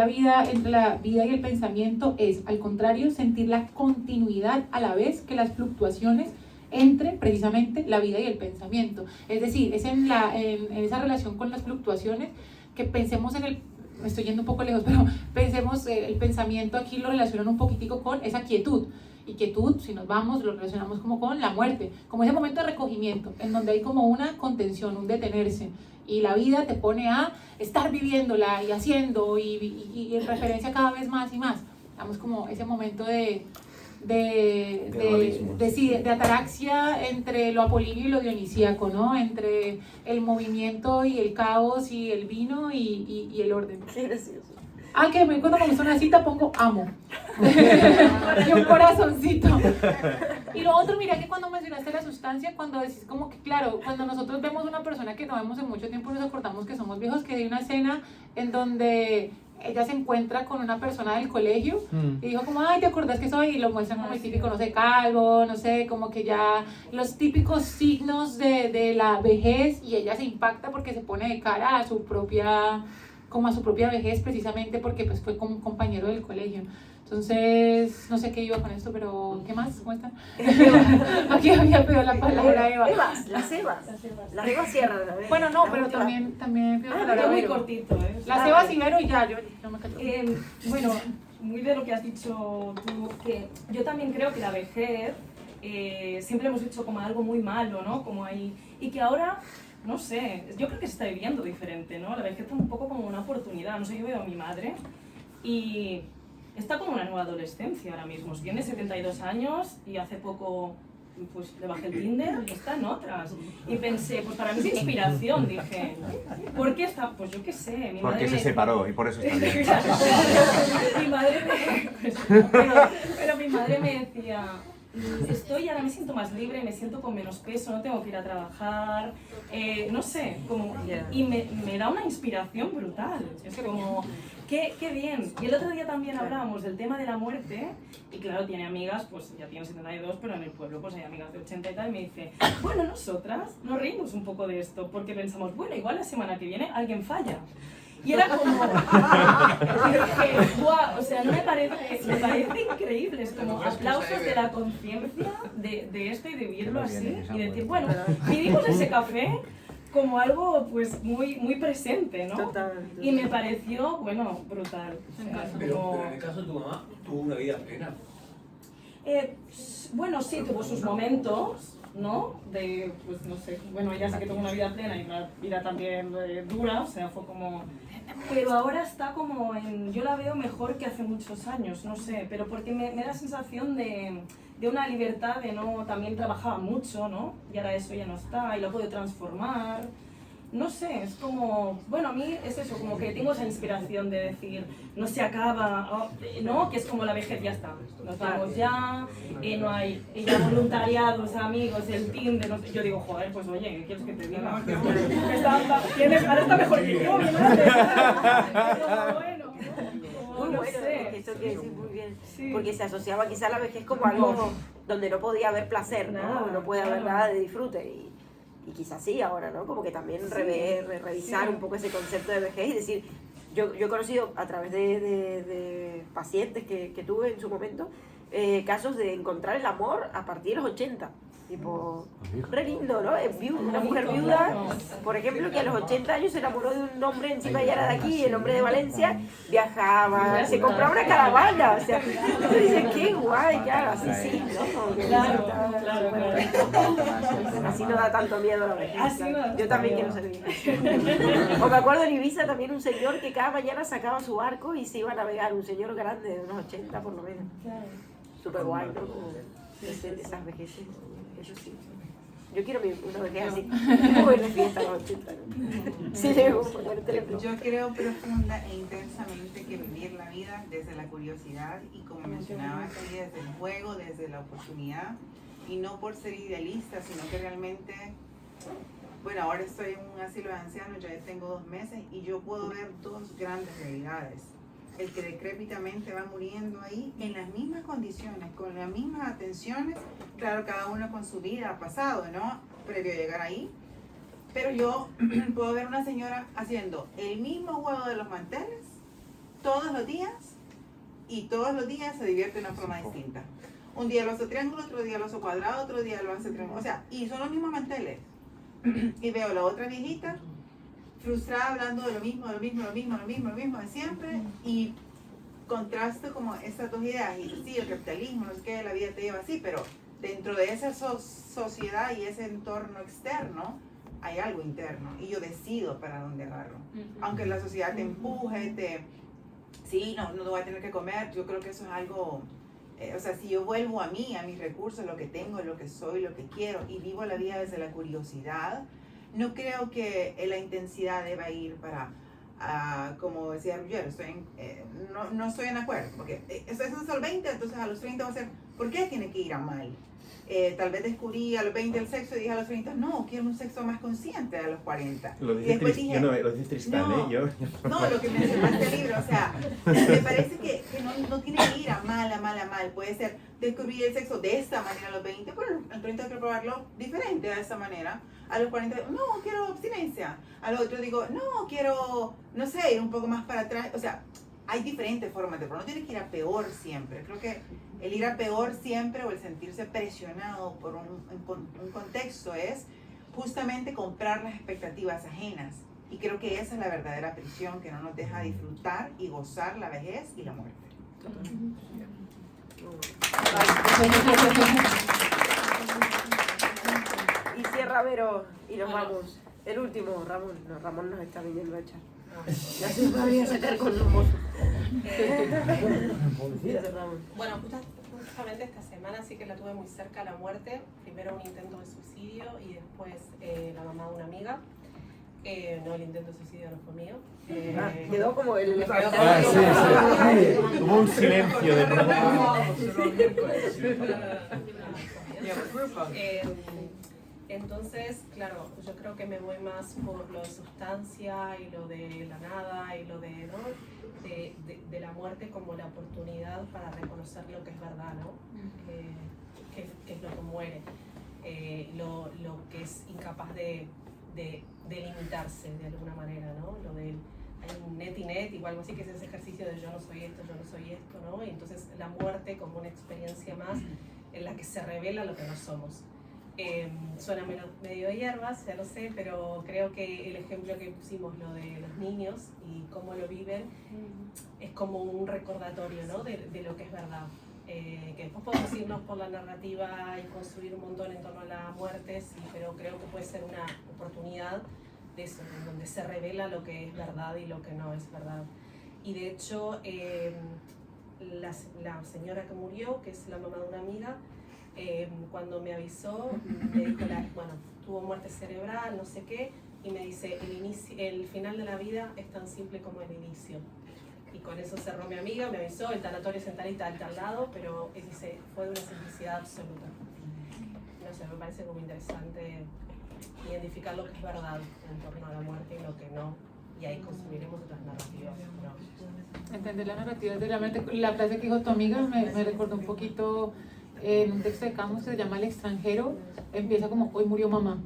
vida entre la vida y el pensamiento es, al contrario, sentir la continuidad a la vez que las fluctuaciones entre precisamente la vida y el pensamiento. Es decir, es en esa relación con las fluctuaciones que pensemos me estoy yendo un poco lejos, pero pensemos, el pensamiento aquí lo relacionan un poquitico con esa quietud. Y quietud, si nos vamos, lo relacionamos como con la muerte, como ese momento de recogimiento, en donde hay como una contención, un detenerse, y la vida te pone a estar viviéndola y haciendo, y en referencia cada vez más y más. Estamos como ese momento de ataraxia entre lo apolíneo y lo dionisíaco, ¿no? Entre el movimiento y el caos, y el vino y el orden. Qué gracioso. Que cuando me gusta una cita pongo amo y un corazoncito. Y lo otro, mira que cuando mencionaste la sustancia, cuando decís como que claro, cuando nosotros vemos una persona que no vemos en mucho tiempo, nos acordamos que somos viejos, que hay una escena en donde ella se encuentra con una persona del colegio y dijo como, ay, ¿te acuerdas que soy? Y lo muestran como el típico, no sé, calvo, no sé, como que ya los típicos signos de la vejez, y ella se impacta porque se pone de cara a su propia vejez, precisamente porque pues fue como un compañero del colegio. Entonces, no sé qué iba con esto, pero ¿qué más? ¿Cómo están? Aquí había pedido la palabra Eva. Las Evas cierran. Bueno, no, pero también pido la palabra muy Vero. cortito, Las Evas y Vero, y ya, yo no me cacho. Bueno, muy de lo que has dicho tú, que yo también creo que la vejez siempre hemos hecho como algo muy malo, ¿no? Como ahí, y que ahora, no sé, yo creo que se está viviendo diferente, ¿no? La vejez es un poco como una oportunidad, no sé, yo veo a mi madre y está como una nueva adolescencia ahora mismo, tiene 72 años y hace poco pues le bajé el Tinder y está en otras. Y pensé, pues para mí es inspiración, dije, ¿por qué está? Pues yo qué sé, mi madre... Porque se separó y por eso está bien. Mi madre pero mi madre me decía, estoy ahora me siento más libre, me siento con menos peso, no tengo que ir a trabajar, no sé, como, y me da una inspiración brutal, es como, qué bien. Y el otro día también hablábamos del tema de la muerte, y claro, tiene amigas, pues ya tiene 72, pero en el pueblo pues hay amigas de 80 y tal, y me dice, bueno, nosotras nos reímos un poco de esto, porque pensamos, bueno, igual la semana que viene alguien falla. Y era como, y dije, guau, o sea, no me parece increíble, es como aplausos de la conciencia de esto y de vivirlo así y decir, bueno, vivimos ese café como algo pues muy presente, ¿no? Totalmente. Y me pareció, bueno, brutal. Pero en el caso de tu mamá, tuvo una vida plena. Bueno, sí, tuvo sus momentos, ¿no? De, pues no sé, bueno, ella sí que tuvo una vida plena y una vida también dura, o sea, fue como... Pero ahora está como en... Yo la veo mejor que hace muchos años, no sé, pero porque me da la sensación de una libertad de no... También trabajaba mucho, ¿no? Y ahora eso ya no está y lo puedo transformar. No sé, es como... Bueno, a mí es eso, como que tengo esa inspiración de decir, no se acaba, ¿no? Que es como la vejez, ya está. Nos vamos ya, no hay ya voluntariados, amigos, el Tinder, no sé. Yo digo, joder, pues oye, ¿qué quieres que te diga? Ahora está mejor que yo, mi madre. Pero bueno, Muy no bueno, sé. eso quiere decir muy bien. Sí. Porque se asociaba quizá a la vejez como algo donde no podía haber placer, ¿no? No puede haber nada de disfrute. Y quizás sí ahora, ¿no? Como que también revisar un poco ese concepto de vejez y decir, yo he conocido a través de pacientes que tuve en su momento, casos de encontrar el amor a partir de los 80. Tipo, re lindo, ¿no? Una mujer viuda, por ejemplo, que a los 80 años se enamoró de un hombre encima ya era de aquí, el hombre de Valencia, viajaba, se compraba una caravana, o sea, yo dije, qué guay, claro, así sí, ¿no? Claro. Así no da tanto miedo la vejez. Así no da Yo también quiero ser vieja. O me acuerdo en Ibiza también un señor que cada mañana sacaba su barco y se iba a navegar, un señor grande de unos 80 por lo menos. Súper guay, ¿no? Como esas vejeces. Eso sí. Yo quiero una vejez así. Voy de fiesta a los 80. Sí, yo creo profunda e intensamente que vivir la vida desde la curiosidad y como mencionaba, desde el juego, desde la oportunidad y no por ser idealista, sino que realmente, bueno, ahora estoy en un asilo de ancianos, ya tengo 2 meses y yo puedo ver 2 grandes realidades. El que decrépitamente va muriendo ahí en las mismas condiciones, con las mismas atenciones, claro, cada uno con su vida pasado, ¿no? Previo a llegar ahí. Pero yo puedo ver una señora haciendo el mismo juego de los manteles todos los días y todos los días se divierte de una forma distinta. Un día lo hace triángulo, otro día lo hace cuadrado, otro día lo hace triángulo. O sea, y son los mismos manteles. Y veo a la otra viejita frustrada hablando de lo mismo de siempre y contrasto como estas 2 ideas y sí, el capitalismo, no sé qué, la vida te lleva así, pero dentro de esa sociedad y ese entorno externo hay algo interno y yo decido para dónde agarro. Aunque la sociedad te empuje, sí, no voy a tener que comer, yo creo que eso es algo, o sea, si yo vuelvo a mí, a mis recursos, lo que tengo, lo que soy, lo que quiero y vivo la vida desde la curiosidad, no creo que la intensidad deba ir para, como decía Ruggiero, no estoy en acuerdo, porque eso es a los 20, entonces a los 30 va a ser, ¿por qué tiene que ir a mal? Tal vez descubrí a los 20 el sexo y dije a los 30, no, quiero un sexo más consciente a los 40. Lo dice Tristán, no, Yo. No, lo que mencionaste el libro, o sea, me parece que no tiene que ir a mal. Puede ser descubrir el sexo de esta manera a los 20, pero a los 30 quiero probarlo diferente de esa manera. A los 40, no, quiero abstinencia. A los otros digo, no, quiero, no sé, ir un poco más para atrás. O sea, hay diferentes formas de probar. No tienes que ir a peor siempre. Creo que el ir a peor siempre o el sentirse presionado por un contexto es justamente comprar las expectativas ajenas. Y creo que esa es la verdadera prisión que no nos deja disfrutar y gozar la vejez y la muerte. Y cierra Vero y nos vamos. El último, Ramón. No, Ramón nos está viniendo a echar. Ya se me había sacar con los mozos. Bueno, justamente esta semana sí que la tuve muy cerca la muerte. Primero un intento de suicidio y después la mamá de una amiga. No, el intento de suicidio no fue mío. Quedó como el... Hubo un silencio de pronto. Entonces, claro, yo creo que me voy más por lo de sustancia y lo de la nada y lo de, ¿no? de la muerte como la oportunidad para reconocer lo que es verdad, ¿no? Que es lo que muere, lo que es incapaz de limitarse de alguna manera, ¿no? Lo del hay un net y net, o algo así, que es ese ejercicio de yo no soy esto, ¿no? Y entonces la muerte como una experiencia más en la que se revela lo que no somos. Suena medio de hierbas, ya lo sé, pero creo que el ejemplo que pusimos, lo de los niños y cómo lo viven, es como un recordatorio, ¿no? de lo que es verdad. Que después podemos irnos por la narrativa y construir un montón en torno a la muerte, sí, pero creo que puede ser una oportunidad de eso, en donde se revela lo que es verdad y lo que no es verdad. Y de hecho, la señora que murió, que es la mamá de una amiga, cuando me avisó, me dijo, tuvo muerte cerebral, no sé qué, y me dice, el final de la vida es tan simple como el inicio. Y con eso cerró mi amiga, me avisó, el tanatorio es en tal lado, pero dice, fue de una simplicidad absoluta. No sé, me parece como interesante identificar lo que es verdad en torno a la muerte y lo que no, y ahí construiremos otras narrativas. ¿No? Entender la narrativa de la mente. La frase que dijo tu amiga me recordó un poquito en un texto de Camus que se llama El extranjero, empieza como, hoy murió mamá.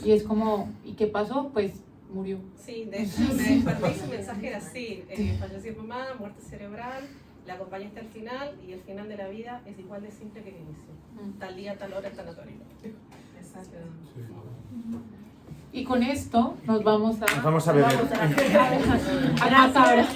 Y es como, ¿y qué pasó? Pues murió. Sí, de hecho me desperté y su mensaje era así, falleció mamá, muerte cerebral, la acompañé hasta el final y el final de la vida es igual de simple que el inicio. Tal día, tal hora, tal tanatorio. Exacto. Y con esto nos vamos a... Nos vamos a beber. A la cabra.